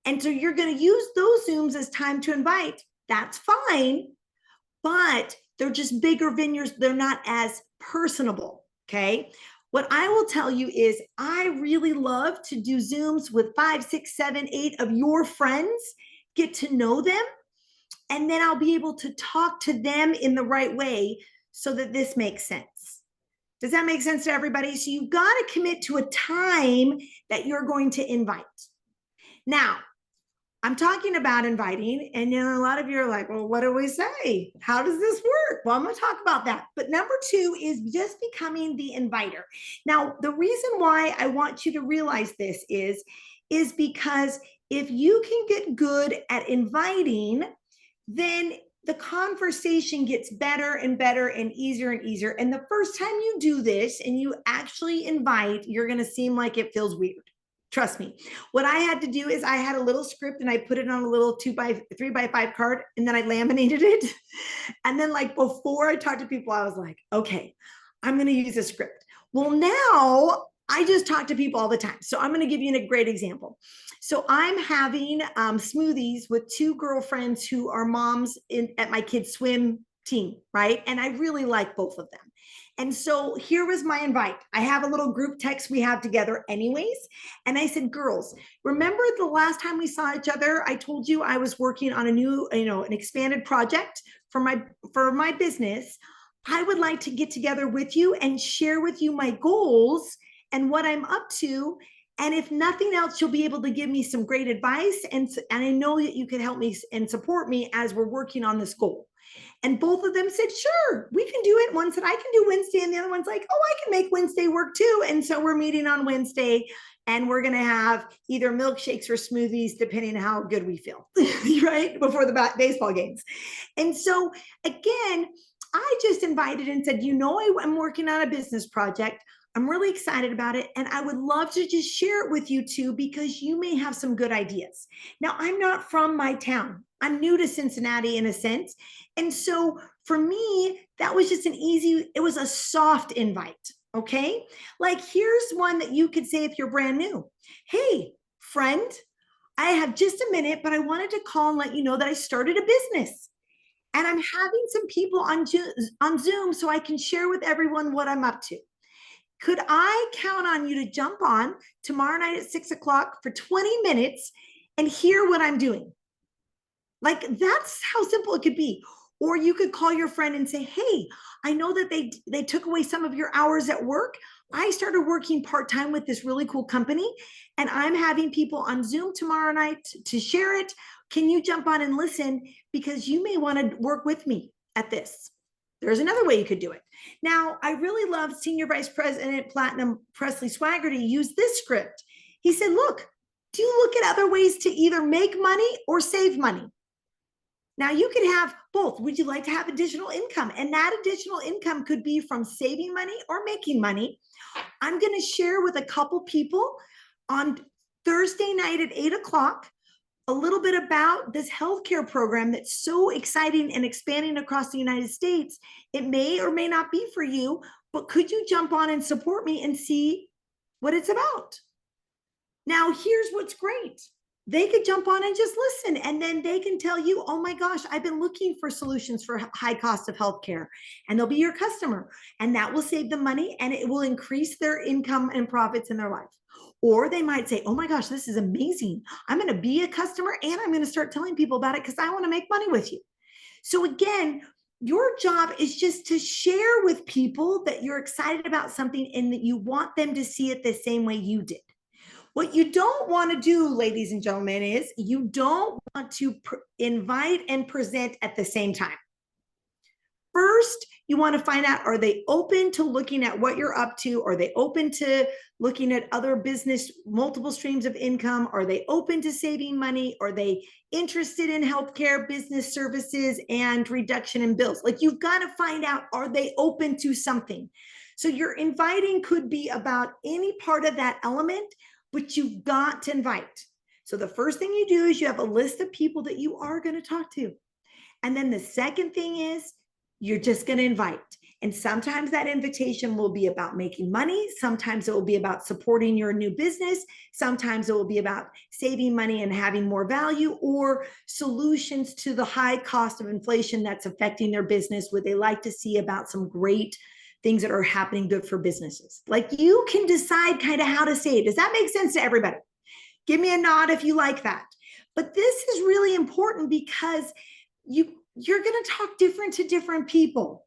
And so you're going to use those Zooms as time to invite. That's fine, but they're just bigger venues. They're not as personable, okay? What I will tell you is I really love to do Zooms with 5, 6, 7, 8 of your friends, get to know them, and then I'll be able to talk to them in the right way so that this makes sense. Does that make sense to everybody? So you've got to commit to a time that you're going to invite. Now, I'm talking about inviting, and a lot of you are like, well, what do we say? How does this work? Well, I'm going to talk about that. But number 2 is just becoming the inviter. Now, the reason why I want you to realize this is because if you can get good at inviting, then the conversation gets better and better and easier and easier. And the first time you do this and you actually invite, you're going to seem like it feels weird. Trust me. What I had to do is I had a little script and I put it on a little 3x5 card and then I laminated it. And then like before I talked to people, I was like, okay, I'm going to use a script. Well, now I just talk to people all the time. So I'm going to give you a great example. So I'm having smoothies with 2 girlfriends who are moms at my kids' swim team, right? And I really like both of them. And so here was my invite. I have a little group text we have together anyways. And I said, girls, remember the last time we saw each other, I told you I was working on a new, an expanded project for my business. I would like to get together with you and share with you my goals and what I'm up to. And if nothing else, you'll be able to give me some great advice. And I know that you can help me and support me as we're working on this goal. And both of them said, sure, we can do it. One said, I can do Wednesday. And the other one's like, oh, I can make Wednesday work too. And so we're meeting on Wednesday and we're going to have either milkshakes or smoothies, depending on how good we feel, right? Before the baseball games. And so again, I just invited and said, I'm working on a business project. I'm really excited about it. And I would love to just share it with you too, because you may have some good ideas. Now, I'm not from my town. I'm new to Cincinnati in a sense. And so for me, that was just it was a soft invite. Okay. Like here's one that you could say if you're brand new. Hey, friend, I have just a minute, but I wanted to call and let you know that I started a business and I'm having some people on Zoom so I can share with everyone what I'm up to. Could I count on you to jump on tomorrow night at 6 o'clock for 20 minutes and hear what I'm doing? Like that's how simple it could be. Or you could call your friend and say, hey, I know that they took away some of your hours at work. I started working part-time with this really cool company and I'm having people on Zoom tomorrow night to share it. Can you jump on and listen? Because you may want to work with me at this. There's another way you could do it. Now, I really love Senior Vice President Platinum Presley Swaggerty use this script. He said, look, do you look at other ways to either make money or save money? Now you could have both. Would you like to have additional income? And that additional income could be from saving money or making money. I'm going to share with a couple people on Thursday night at 8 o'clock a little bit about this healthcare program that's so exciting and expanding across the United States. It may or may not be for you, but could you jump on and support me and see what it's about? Now, here's what's great. They could jump on and just listen, and then they can tell you, oh my gosh, I've been looking for solutions for high cost of healthcare, and they'll be your customer, and that will save them money and it will increase their income and profits in their life. Or they might say, oh my gosh, this is amazing. I'm going to be a customer and I'm going to start telling people about it because I want to make money with you. So again, your job is just to share with people that you're excited about something and that you want them to see it the same way you did. What you don't want to do, ladies and gentlemen, is you don't want to invite and present at the same time. First, you want to find out, are they open to looking at what you're up to? Are they open to looking at other business, multiple streams of income? Are they open to saving money? Are they interested in healthcare, business services, and reduction in bills? Like you've got to find out, are they open to something? So your inviting could be about any part of that element, but you've got to invite. So the first thing you do is you have a list of people that you are going to talk to. And then the second thing is you're just going to invite. And sometimes that invitation will be about making money. Sometimes it will be about supporting your new business. Sometimes it will be about saving money and having more value or solutions to the high cost of inflation that's affecting their business. Would they like to see about some great things that are happening good for businesses? Like you can decide kind of how to say it. Does that make sense to everybody? Give me a nod if you like that. But this is really important because you're going to talk different to different people.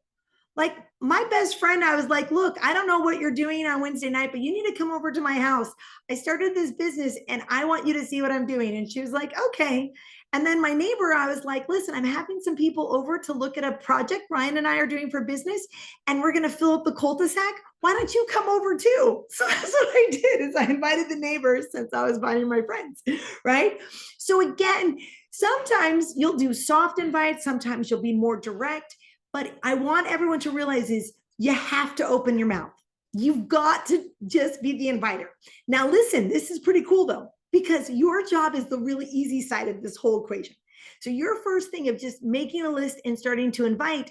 Like my best friend, I was like, look, I don't know what you're doing on Wednesday night, but you need to come over to my house. I started this business and I want you to see what I'm doing. And she was like, okay. And then my neighbor, I was like, listen, I'm having some people over to look at a project Ryan and I are doing for business, and we're going to fill up the cul-de-sac. Why don't you come over too? So that's what I did, is I invited the neighbors since I was inviting my friends, right? So again, sometimes you'll do soft invites, sometimes you'll be more direct, but I want everyone to realize is you have to open your mouth. You've got to just be the inviter. Now listen, this is pretty cool though, because your job is the really easy side of this whole equation. So your first thing of just making a list and starting to invite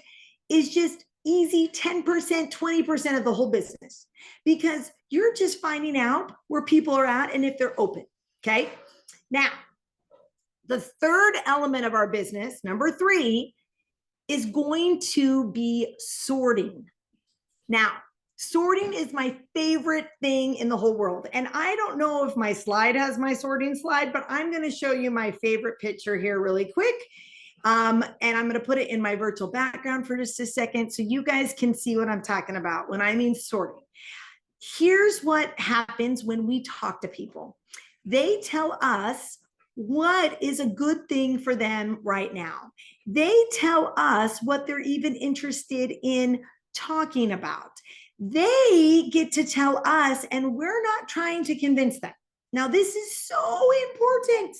is just easy 10%, 20% of the whole business, because you're just finding out where people are at and if they're open. Okay. Now, the third element of our business, number 3, is going to be sorting. Now, sorting is my favorite thing in the whole world. And I don't know if my slide has my sorting slide, but I'm going to show you my favorite picture here really quick. And I'm going to put it in my virtual background for just a second so you guys can see what I'm talking about when I mean sorting. Here's what happens when we talk to people. They tell us what is a good thing for them right now. They tell us what they're even interested in talking about. They get to tell us, and we're not trying to convince them. Now, this is so important,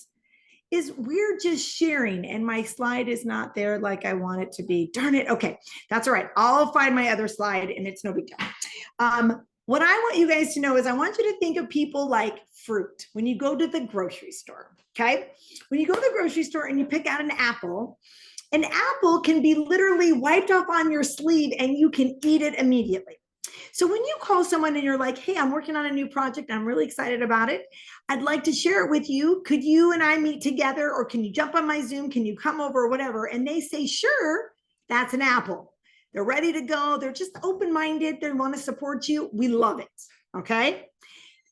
is we're just sharing, and my slide is not there like I want it to be. Darn it. Okay, that's all right. I'll find my other slide and it's no big deal. What I want you guys to know is I want you to think of people like fruit. When you go to the grocery store, okay? When you go to the grocery store and you pick out an apple can be literally wiped off on your sleeve and you can eat it immediately. So when you call someone and you're like, hey, I'm working on a new project, I'm really excited about it, I'd like to share it with you. Could you and I meet together, or can you jump on my Zoom? Can you come over, or whatever? And they say, sure, that's an apple. They're ready to go. They're just open-minded. They want to support you. We love it. Okay.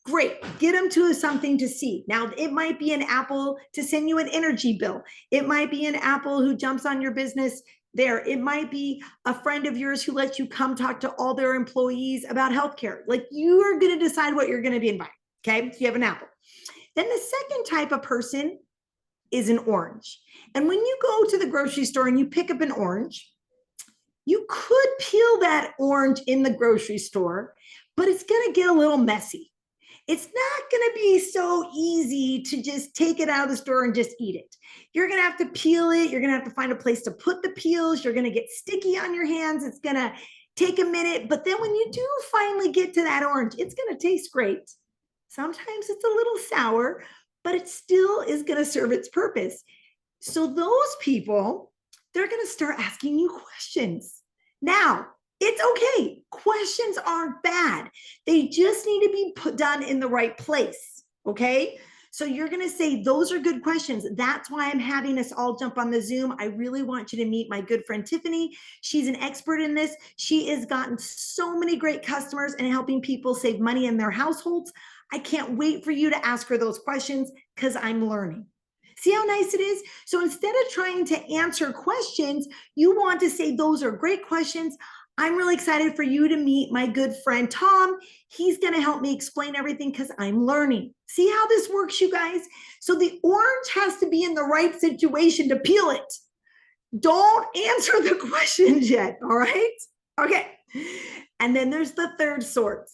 Great. Get them to something to see. Now, it might be an apple to send you an energy bill. It might be an apple who jumps on your business there. It might be a friend of yours who lets you come talk to all their employees about healthcare. Like, you are going to decide what you're going to be invited. Okay. So you have an apple. Then the second type of person is an orange. And when you go to the grocery store and you pick up an orange, you could peel that orange in the grocery store, but it's going to get a little messy. It's not going to be so easy to just take it out of the store and just eat it. You're going to have to peel it. You're going to have to find a place to put the peels. You're going to get sticky on your hands. It's going to take a minute. But then when you do finally get to that orange, it's going to taste great. Sometimes it's a little sour, but it still is going to serve its purpose. So those people, they're going to start asking you questions. Now, it's okay. Questions aren't bad. They just need to be done in the right place. Okay. So you're going to say, those are good questions. That's why I'm having us all jump on the Zoom. I really want you to meet my good friend, Tiffany. She's an expert in this. She has gotten so many great customers and helping people save money in their households. I can't wait for you to ask her those questions because I'm learning. See how nice it is? So instead of trying to answer questions, you want to say, those are great questions. I'm really excited for you to meet my good friend, Tom. He's going to help me explain everything because I'm learning. See how this works, you guys? So the orange has to be in the right situation to peel it. Don't answer the questions yet, all right? Okay. And then there's the third sort.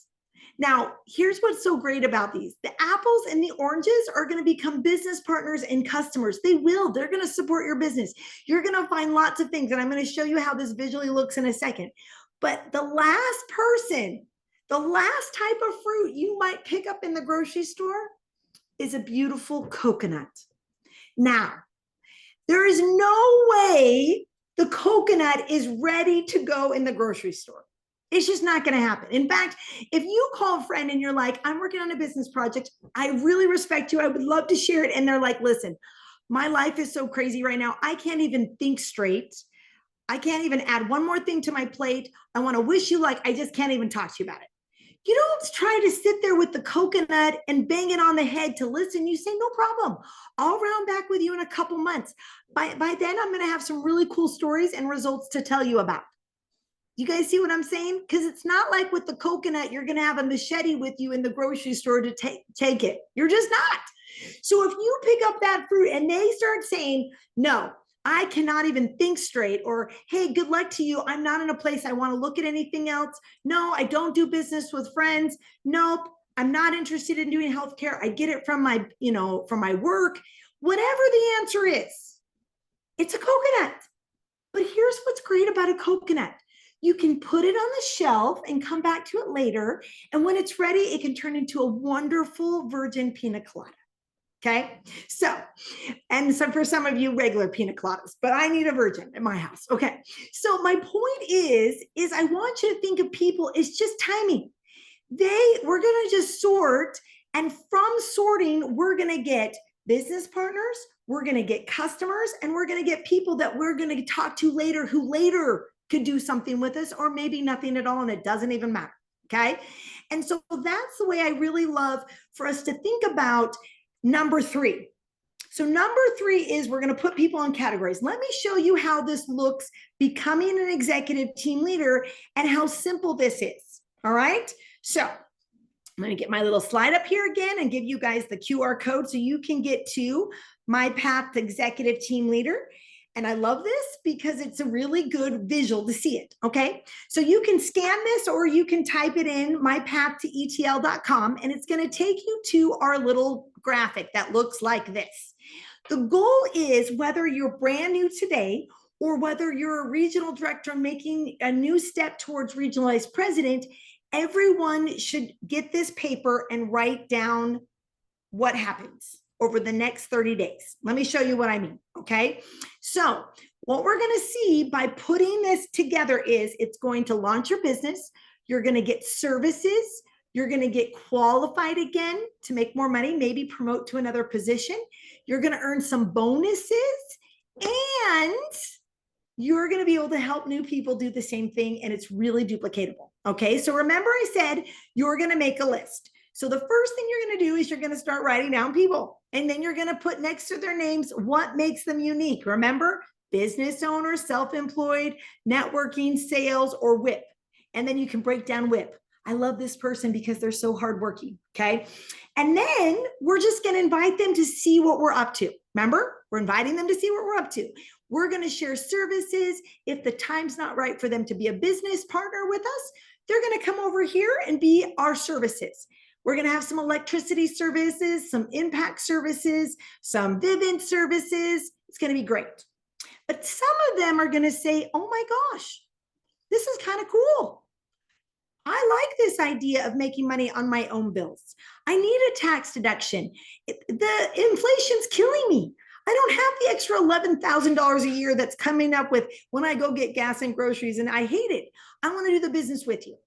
Now, here's what's so great about these. The apples and the oranges are going to become business partners and customers. They will. They're going to support your business. You're going to find lots of things, and I'm going to show you how this visually looks in a second. But the last person, the last type of fruit you might pick up in the grocery store is a beautiful coconut. Now, there is no way the coconut is ready to go in the grocery store. It's just not going to happen. In fact, if you call a friend and you're like, I'm working on a business project, I really respect you, I would love to share it. And they're like, listen, my life is so crazy right now. I can't even think straight. I can't even add one more thing to my plate. I want to wish you luck. I just can't even talk to you about it. You don't try to sit there with the coconut and bang it on the head to listen. You say, no problem. I'll round back with you in a couple months. By then, I'm going to have some really cool stories and results to tell you about. You guys see what I'm saying? Because it's not like with the coconut, you're going to have a machete with you in the grocery store to take it. You're just not. So if you pick up that fruit and they start saying, no, I cannot even think straight, or, hey, good luck to you. I'm not in a place I want to look at anything else. No, I don't do business with friends. Nope. I'm not interested in doing healthcare. I get it from my, from my work. Whatever the answer is, it's a coconut. But here's what's great about a coconut. You can put it on the shelf and come back to it later. And when it's ready, it can turn into a wonderful virgin pina colada. Okay. So for some of you, regular pina coladas, but I need a virgin at my house. Okay. So my point is I want you to think of people, it's just timing. We're going to just sort. And from sorting, we're going to get business partners, we're going to get customers, and we're going to get people that we're going to talk to later who later could do something with us, or maybe nothing at all, and it doesn't even matter. Okay. And so that's the way I really love for us to think about number 3. So number 3 is we're going to put people in categories. Let me show you how this looks becoming an executive team leader and how simple this is. All right. So I'm going to get my little slide up here again and give you guys the QR code so you can get to my path to executive team leader. And I love this because it's a really good visual to see it. Okay. So you can scan this or you can type it in mypathtoetl.com and it's going to take you to our little graphic that looks like this. The goal is whether you're brand new today or whether you're a regional director making a new step towards regionalized president, everyone should get this paper and write down what happens over the next 30 days. Let me show you what I mean, okay? So what we're gonna see by putting this together is it's going to launch your business, You're going to get services. You're going to get qualified again to make more money, maybe promote to another position. You're going to earn some bonuses, and you're going to be able to help new people do the same thing, and it's really duplicatable. Okay, so remember I said you're going to make a list. So the first thing you're going to do is you're going to start writing down people, and then you're going to put next to their names what makes them unique. Remember, business owner, self-employed, networking, sales, or WIP. And then you can break down WIP. I love this person because they're so hardworking. Okay, and then we're just going to invite them to see what we're up to. Remember, we're inviting them to see what we're up to. We're going to share services. If the time's not right for them to be a business partner with us, they're going to come over here and be our services. We're going to have some electricity services, some impact services, some Vivint services. It's going to be great. But some of them are going to say, oh my gosh, this is kind of cool. I like this idea of making money on my own bills. I need a tax deduction. The inflation's killing me. I don't have the extra $11,000 a year that's coming up with when I go get gas and groceries, and I hate it. I want to do the business with you.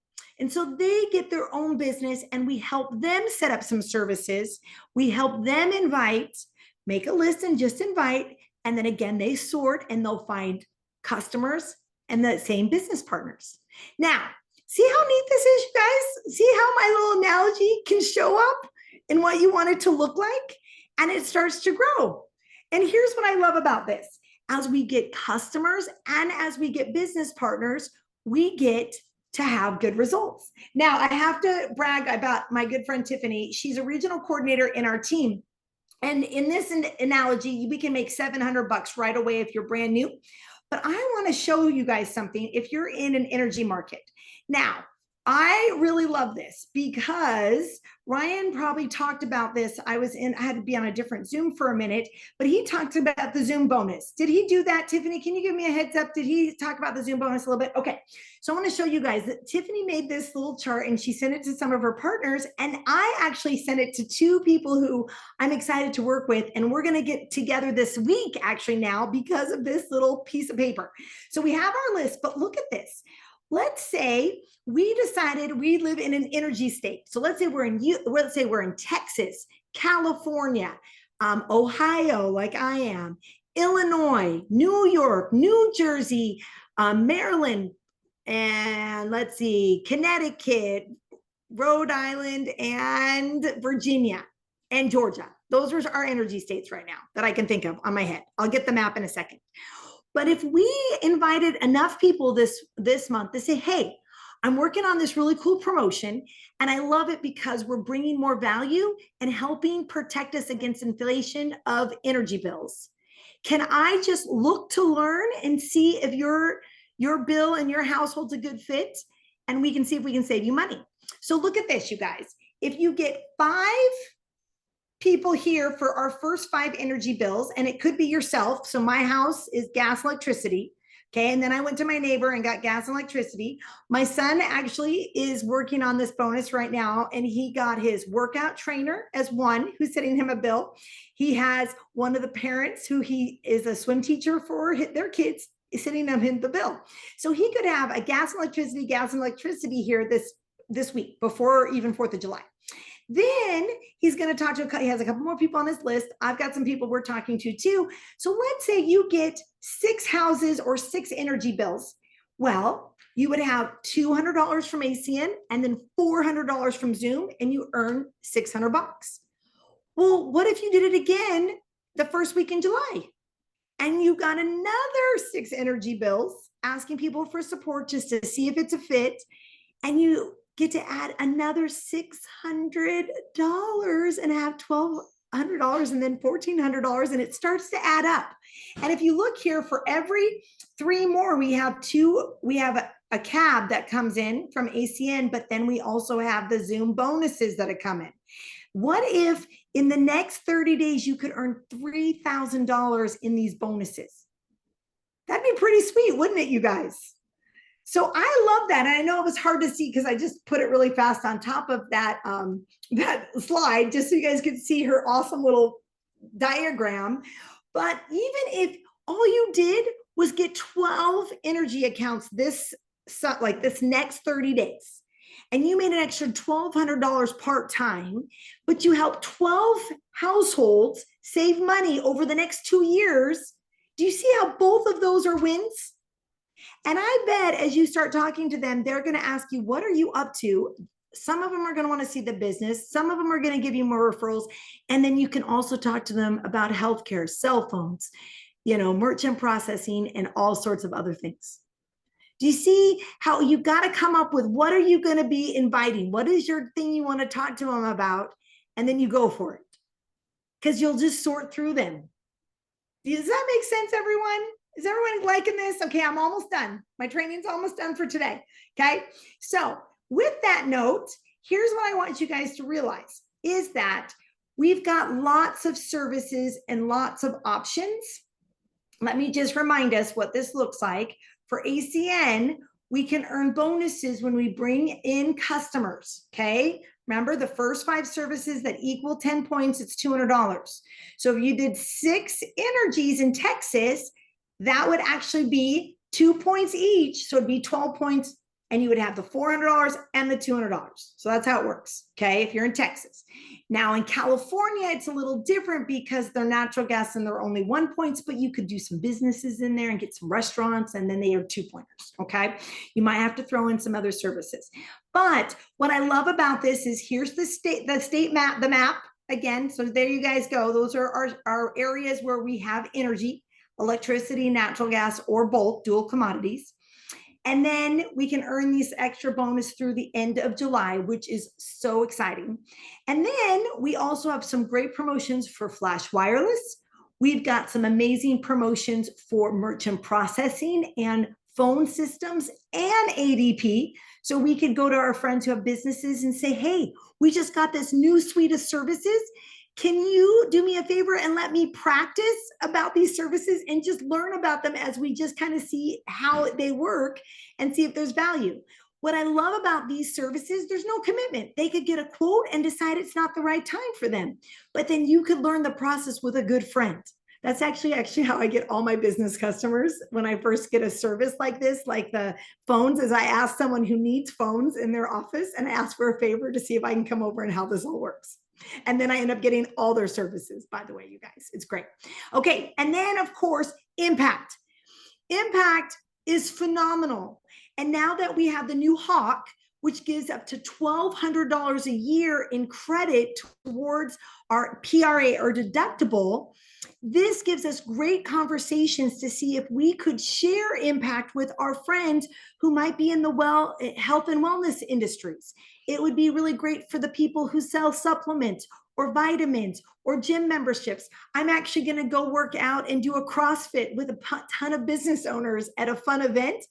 And so they get their own business, and we help them set up some services. We help them invite, make a list and just invite. And then again, they sort and they'll find customers and the same business partners. Now, see how neat this is, you guys? See how my little analogy can show up in what you want it to look like? And it starts to grow. And here's what I love about this. As we get customers and as we get business partners, we get to have good results. Now, I have to brag about my good friend, Tiffany. She's a regional coordinator in our team. And in this analogy, we can make $700 right away if you're brand new. But I want to show you guys something if you're in an energy market. Now, I really love this because Ryan probably talked about this. I had to be on a different Zoom for a minute, but he talked about the Zoom bonus. Did he do that, Tiffany? Can you give me a heads up? Did he talk about the Zoom bonus a little bit? Okay, so I want to show you guys that Tiffany made this little chart and she sent it to some of her partners, and I actually sent it to 2 people who I'm excited to work with, and we're going to get together this week actually now because of this little piece of paper. So we have our list, but look at this. Let's say we decided we live in an energy state. So let's say we're in Texas, California, Ohio, like I am, Illinois, New York, New Jersey, Maryland, and let's see, Connecticut, Rhode Island, and Virginia, and Georgia. Those are our energy states right now that I can think of on my head. I'll get the map in a second. But if we invited enough people this month to say, hey, I'm working on this really cool promotion, and I love it because we're bringing more value and helping protect us against inflation of energy bills. Can I just look to learn and see if your bill and your household's a good fit? And we can see if we can save you money. So look at this, you guys. If you get 5 people here for our first 5 energy bills, and it could be yourself. So my house is gas, electricity. Okay. And then I went to my neighbor and got gas and electricity. My son actually is working on this bonus right now, and he got his workout trainer as one who's sending him a bill. He has one of the parents who he is a swim teacher for their kids sending them in the bill. So he could have a gas and electricity here this week before even 4th of July. Then he's going to talk to, he has a couple more people on his list. I've got some people we're talking to too. So let's say you get 6 houses or 6 energy bills. Well, you would have $200 from ACN and then $400 from Zoom, and you earn $600. Well, what if you did it again the first week in July and you got another 6 energy bills asking people for support just to see if it's a fit, and you get to add another $600 and have $1,200 and then $1,400, and it starts to add up. And if you look here, for every 3 more, we have a cab that comes in from ACN, but then we also have the Zoom bonuses that are coming. What if in the next 30 days, you could earn $3,000 in these bonuses? That'd be pretty sweet, wouldn't it, you guys? So I love that. And I know it was hard to see because I just put it really fast on top of that, that slide, just so you guys could see her awesome little diagram. But even if all you did was get 12 energy accounts this next 30 days, and you made an extra $1,200 part-time, but you helped 12 households save money over the next 2 years, do you see how both of those are wins? And I bet as you start talking to them, they're going to ask you, what are you up to? Some of them are going to want to see the business. Some of them are going to give you more referrals. And then you can also talk to them about healthcare, cell phones, merchant processing, and all sorts of other things. Do you see how you got to come up with what are you going to be inviting? What is your thing you want to talk to them about? And then you go for it, because you'll just sort through them. Does that make sense, everyone? Is everyone liking this? Okay, I'm almost done. My training's almost done for today. Okay, so with that note, here's what I want you guys to realize is that we've got lots of services and lots of options. Let me just remind us what this looks like. For ACN, we can earn bonuses when we bring in customers, okay? Remember, the first 5 services that equal 10 points, it's $200. So if you did 6 energies in Texas, that would actually be 2 points each. So it'd be 12 points, and you would have the $400 and the $200. So that's how it works, okay, if you're in Texas. Now in California, it's a little different because they're natural gas and they're only 1 points, but you could do some businesses in there and get some restaurants, and then they are 2 pointers, okay? You might have to throw in some other services. But what I love about this is here's the state map, the map again. So there you guys go. Those are our areas where we have energy, electricity, natural gas, or both, dual commodities. And then we can earn these extra bonus through the end of July, which is so exciting. And then we also have some great promotions for Flash Wireless. We've got some amazing promotions for merchant processing and phone systems and ADP. So we could go to our friends who have businesses and say, hey, we just got this new suite of services. Can you do me a favor and let me practice about these services and just learn about them as we just kind of see how they work and see if there's value? What I love about these services, there's no commitment. They could get a quote and decide it's not the right time for them, but then you could learn the process with a good friend. That's actually how I get all my business customers when I first get a service like this, like the phones, is I ask someone who needs phones in their office and ask for a favor to see if I can come over and how this all works. And then I end up getting all their services, by the way, you guys. It's great. Okay. And then, of course, Impact. Impact is phenomenal. And now that we have the new Hawk, which gives up to $1,200 a year in credit towards our PRA or deductible, this gives us great conversations to see if we could share Impact with our friends who might be in the health and wellness industries. It would be really great for the people who sell supplements or vitamins or gym memberships. I'm actually going to go work out and do a CrossFit with a ton of business owners at a fun event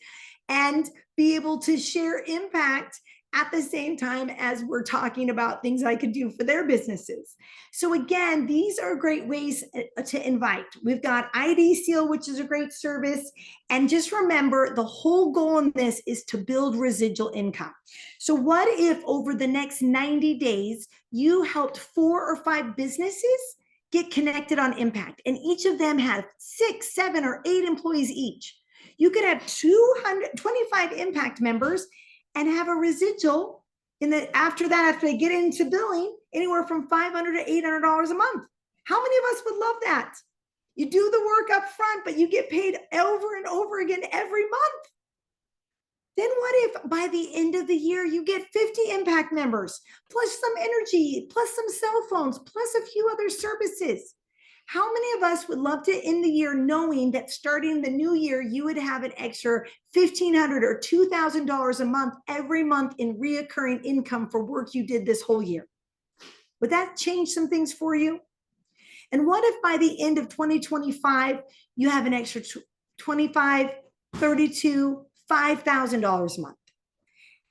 and be able to share Impact at the same time as we're talking about things I could do for their businesses. So again, these are great ways to invite. We've got ID Seal, which is a great service. And just remember, the whole goal in this is to build residual income. So what if over the next 90 days, you helped 4 or 5 businesses get connected on Impact, and each of them have 6, 7, or 8 employees each? You could have 225 Impact members and have a residual after they get into billing, anywhere from $500 to $800 a month. How many of us would love that? You do the work up front, but you get paid over and over again every month. Then what if by the end of the year, you get 50 Impact members, plus some energy, plus some cell phones, plus a few other services? How many of us would love to end the year knowing that starting the new year, you would have an extra $1,500 or $2,000 a month every month in reoccurring income for work you did this whole year? Would that change some things for you? And what if by the end of 2025, you have an extra $25,000, $32,000, $5,000 a month?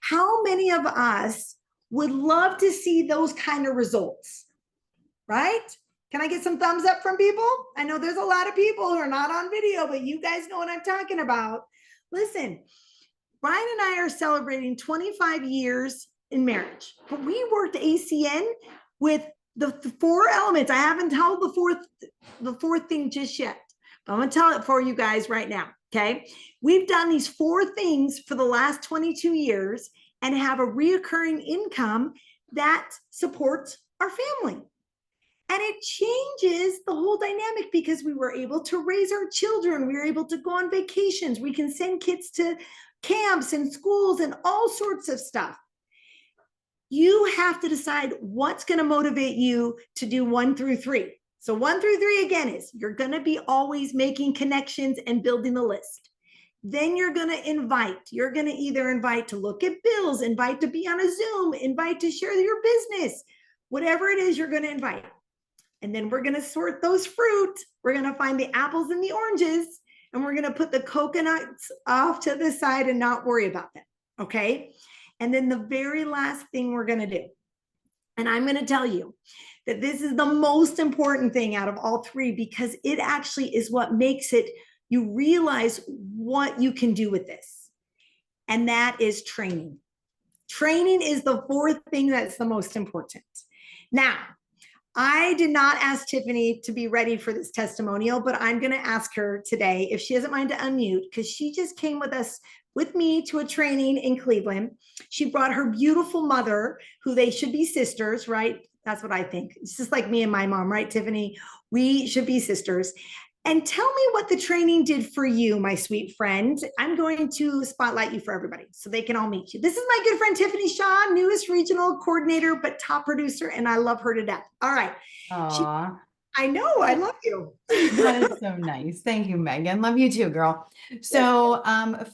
How many of us would love to see those kind of results, right? Can I get some thumbs up from people? I know there's a lot of people who are not on video, but you guys know what I'm talking about. Listen, Brian and I are celebrating 25 years in marriage, but we worked ACN with the 4 elements. I haven't told the fourth thing just yet, but I'm going to tell it for you guys right now. Okay. We've done these 4 things for the last 22 years, and have a reoccurring income that supports our family. And it changes the whole dynamic because we were able to raise our children. We were able to go on vacations. We can send kids to camps and schools and all sorts of stuff. You have to decide what's going to motivate you to do 1 through 3. So 1 through 3 again is you're going to be always making connections and building the list. Then you're going to invite. You're going to either invite to look at bills, invite to be on a Zoom, invite to share your business, whatever it is you're going to invite. And then we're going to sort those fruit. We're going to find the apples and the oranges, and we're going to put the coconuts off to the side and not worry about them. Okay. And then the very last thing we're going to do, and I'm going to tell you that this is the most important thing out of all 3, because it actually is what makes it, you realize what you can do with this. And that is training. Training is the 4th thing that's the most important. Now, I did not ask Tiffany to be ready for this testimonial, but I'm going to ask her today if she doesn't mind to unmute, because she just came with me to a training in Cleveland. She brought her beautiful mother, who they should be sisters, right? That's what I think. It's just like me and my mom, right, Tiffany? We should be sisters. And tell me what the training did for you, my sweet friend. I'm going to spotlight you for everybody so they can all meet you. This is my good friend, Tiffany Shaw, newest regional coordinator, but top producer, and I love her to death. All right. Aww. I know, I love you. That is so nice. Thank you, Megan. Love you too, girl. So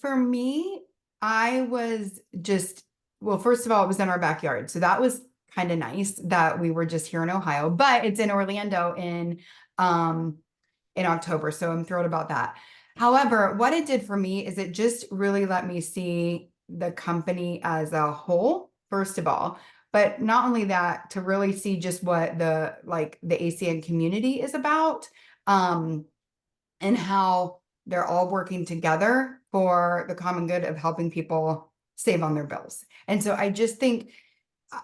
for me, I was just, well, first of all, it was in our backyard. So that was kind of nice that we were just here in Ohio, but it's in Orlando in October. So I'm thrilled about that. However, what it did for me is it just really let me see the company as a whole, first of all, but not only that, to really see just what the ACN community is about, and how they're all working together for the common good of helping people save on their bills. And so I just think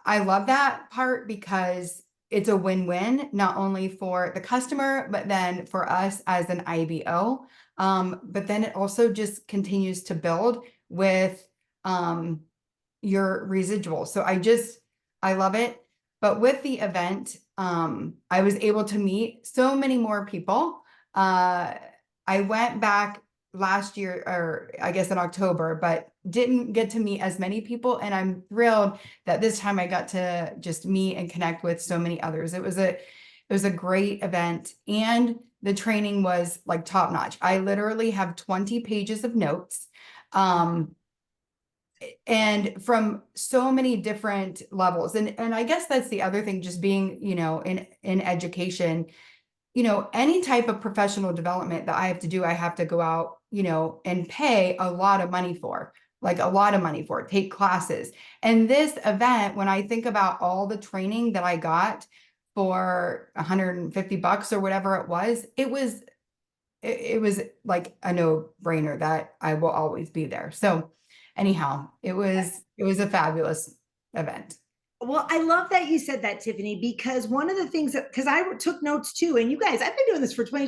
I love that part because it's a win-win, not only for the customer, but then for us as an IBO. But then it also just continues to build with your residual. So I love it. But with the event, I was able to meet so many more people. I went back last year, or I guess in October, but didn't get to meet as many people. And I'm thrilled that this time I got to just meet and connect with so many others. It was a great event, and the training was like top notch. I literally have 20 pages of notes. And from so many different levels. And I guess that's the other thing, just being, in education, any type of professional development that I have to do, I have to go out, and pay a lot of money for, take classes. And this event, when I think about all the training that I got for $150 or whatever it was like a no-brainer that I will always be there. So anyhow, it was a fabulous event. Well, I love that you said that, Tiffany, because one of the things because I took notes too, and you guys, I've been doing this for 2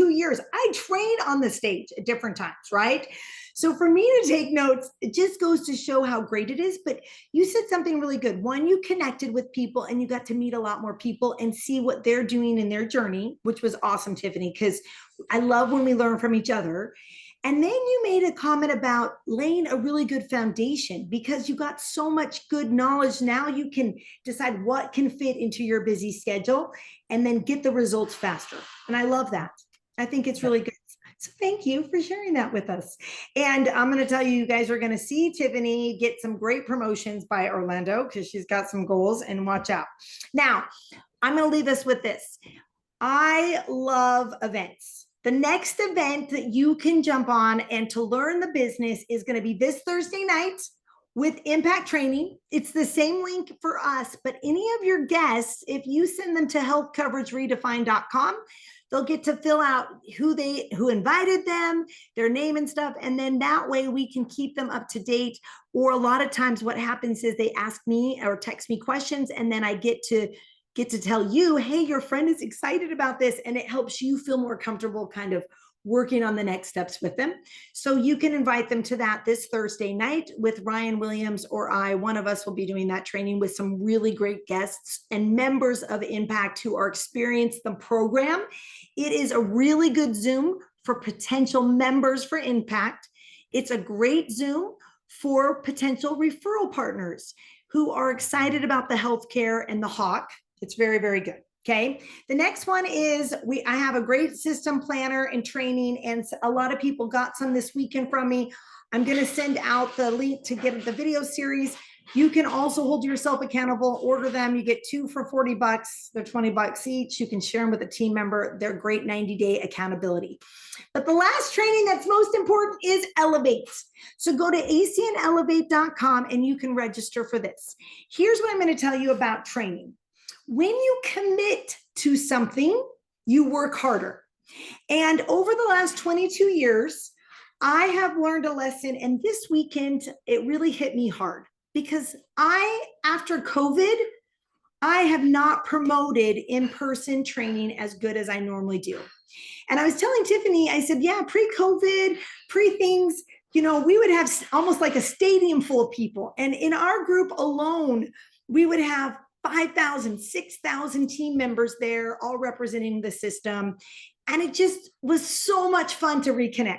years. I train on the stage at different times, right? So for me to take notes, it just goes to show how great it is. But you said something really good. One, you connected with people and you got to meet a lot more people and see what they're doing in their journey, which was awesome, Tiffany, because I love when we learn from each other. And then you made a comment about laying a really good foundation because you got so much good knowledge. Now you can decide what can fit into your busy schedule and then get the results faster. And I love that. I think it's really good. So thank you for sharing that with us. And I'm going to tell you, you guys are going to see Tiffany get some great promotions by Orlando because she's got some goals, and watch out. Now, I'm going to leave us with this. I love events. The next event that you can jump on and to learn the business is going to be this Thursday night with Impact Training. It's the same link for us, but any of your guests, if you send them to healthcoverageredefined.com, they'll get to fill out who invited them, their name and stuff. And then that way we can keep them up to date. Or a lot of times what happens is they ask me or text me questions, and then I get to tell you, hey, your friend is excited about this, and it helps you feel more comfortable kind of working on the next steps with them. So you can invite them to that this Thursday night with Ryan Williams or I. One of us will be doing that training with some really great guests and members of Impact who are experienced the program. It is a really good Zoom for potential members for Impact. It's a great Zoom for potential referral partners who are excited about the healthcare and the Hawk. It's very, very good. Okay. The next one is I have a great system planner and training, and a lot of people got some this weekend from me. I'm going to send out the link to get the video series. You can also hold yourself accountable, order them. You get 2 for $40. They're $20 each. You can share them with a team member. They're great 90-day accountability. But the last training that's most important is Elevate. So go to acnelevate.com and you can register for this. Here's what I'm going to tell you about training. When you commit to something, you work harder. And over the last 22 years, I have learned a lesson. And this weekend, it really hit me hard because after COVID, I have not promoted in-person training as good as I normally do. And I was telling Tiffany, I said, yeah, pre-COVID, pre-things, we would have almost like a stadium full of people. And in our group alone, we would have 5,000, 6,000 team members there, all representing the system. And it just was so much fun to reconnect.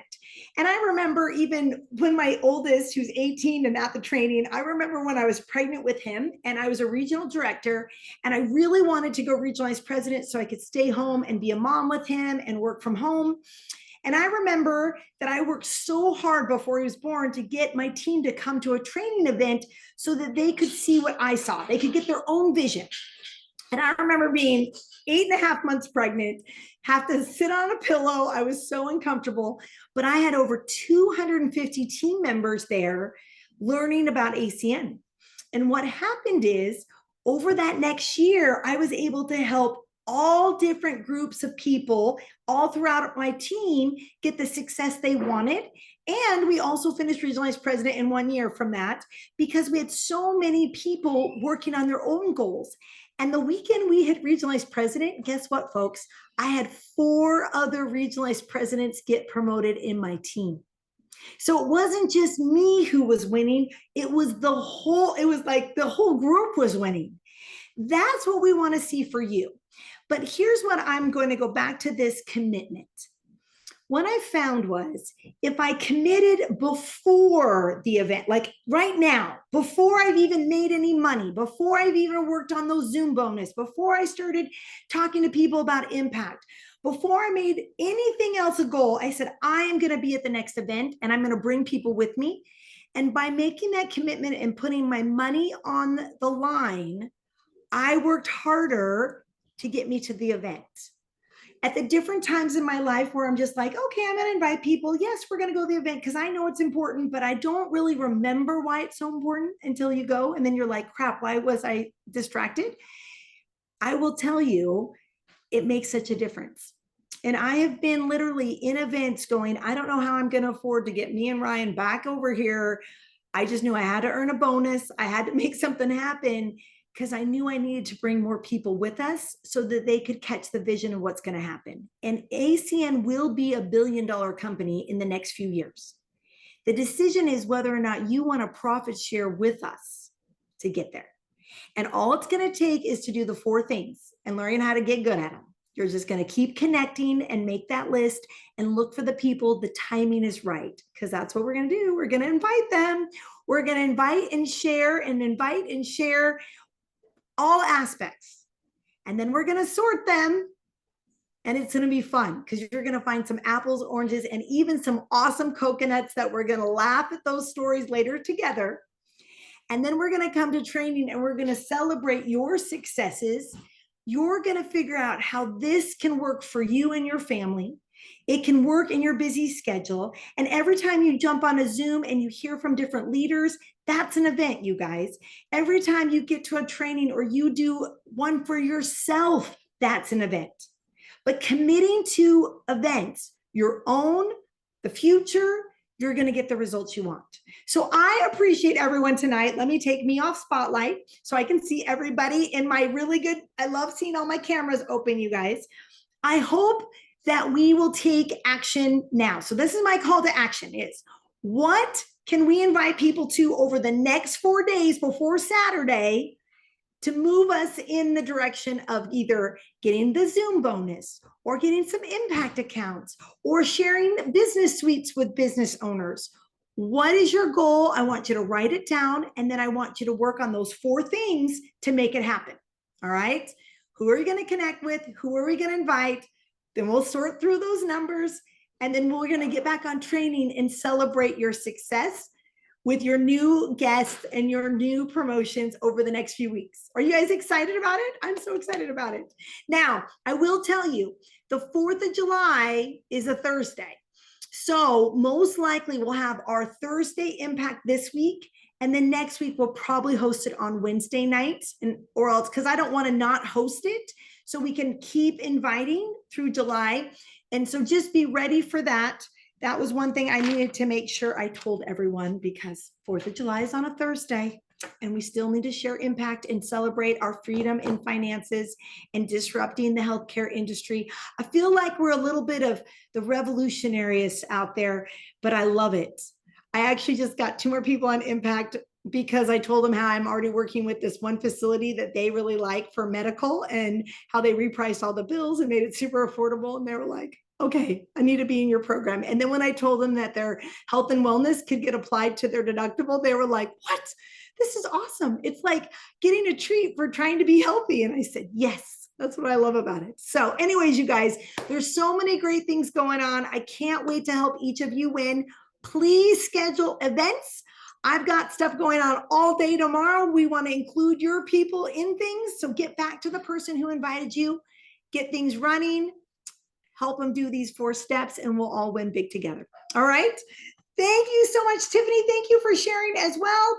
And I remember even when my oldest, who's 18 and at the training, I remember when I was pregnant with him and I was a regional director and I really wanted to go regional vice president so I could stay home and be a mom with him and work from home. And I remember that I worked so hard before he was born to get my team to come to a training event so that they could see what I saw. They could get their own vision. And I remember being 8.5 months pregnant, have to sit on a pillow. I was so uncomfortable, but I had over 250 team members there learning about ACN. And what happened is over that next year, I was able to help all different groups of people all throughout my team get the success they wanted. And we also finished regional vice president in 1 year from that because we had so many people working on their own goals. And the weekend we hit regional vice president, guess what, folks? I had 4 other regional vice presidents get promoted in my team. So it wasn't just me who was winning. It was like the whole group was winning. That's what we want to see for you. But here's what I'm going to go back to this commitment. What I found was if I committed before the event, like right now, before I've even made any money, before I've even worked on those Zoom bonus, before I started talking to people about impact, before I made anything else a goal, I said, I am going to be at the next event and I'm going to bring people with me. And by making that commitment and putting my money on the line, I worked harder to get me to the event. At the different times in my life where I'm just like, okay, I'm going to invite people. Yes, we're going to go to the event because I know it's important, but I don't really remember why it's so important until you go. And then you're like, crap, why was I distracted? I will tell you, it makes such a difference. And I have been literally in events going, I don't know how I'm going to afford to get me and Ryan back over here. I just knew I had to earn a bonus. I had to make something happen because I knew I needed to bring more people with us so that they could catch the vision of what's going to happen. And ACN will be $1 billion company in the next few years. The decision is whether or not you want to profit share with us to get there. And all it's going to take is to do the 4 things and learn how to get good at them. You're just going to keep connecting and make that list and look for the people. The timing is right because that's what we're going to do. We're going to invite them. We're going to invite and share all aspects. And then we're going to sort them. And it's going to be fun because you're going to find some apples, oranges, and even some awesome coconuts that we're going to laugh at those stories later together. And then we're going to come to training and we're going to celebrate your successes. You're going to figure out how this can work for you and your family. It can work in your busy schedule. And every time you jump on a Zoom and you hear from different leaders, that's an event, you guys. Every time you get to a training or you do one for yourself, that's an event. But committing to events, your own, the future, you're going to get the results you want. So I appreciate everyone tonight. Let me take me off spotlight so I can see everybody in my really good, I love seeing all my cameras open, you guys. I hope that we will take action now. So this is my call to action is, what can we invite people to over the next 4 days before Saturday to move us in the direction of either getting the Zoom bonus or getting some impact accounts or sharing business suites with business owners? What is your goal? I want you to write it down, and then I want you to work on those 4 things to make it happen. All right. Who are you going to connect with? Who are we going to invite? Then we'll sort through those numbers, and then we're going to get back on training and celebrate your success with your new guests and your new promotions over the next few weeks. Are you guys excited about it? I'm so excited about it. Now, I will tell you, the 4th of July is a Thursday. So most likely we'll have our Thursday impact this week, and then next week we'll probably host it on Wednesday nights, or else, because I don't want to not host it, so we can keep inviting through July. And so just be ready for that. That was one thing I needed to make sure I told everyone, because 4th of July is on a Thursday, and we still need to share impact and celebrate our freedom in finances and disrupting the healthcare industry. I feel like we're a little bit of the revolutionaries out there, but I love it. I actually just got 2 more people on impact because I told them how I'm already working with this one facility that they really like for medical, and how they repriced all the bills and made it super affordable. And they were like, okay, I need to be in your program. And then when I told them that their health and wellness could get applied to their deductible, they were like, what? This is awesome. It's like getting a treat for trying to be healthy. And I said, yes, that's what I love about it. So anyways, you guys, there's so many great things going on. I can't wait to help each of you win. Please schedule events. I've got stuff going on all day tomorrow. We want to include your people in things. So get back to the person who invited you, get things running, help them do these 4 steps, and we'll all win big together. All right. Thank you so much, Tiffany. Thank you for sharing as well.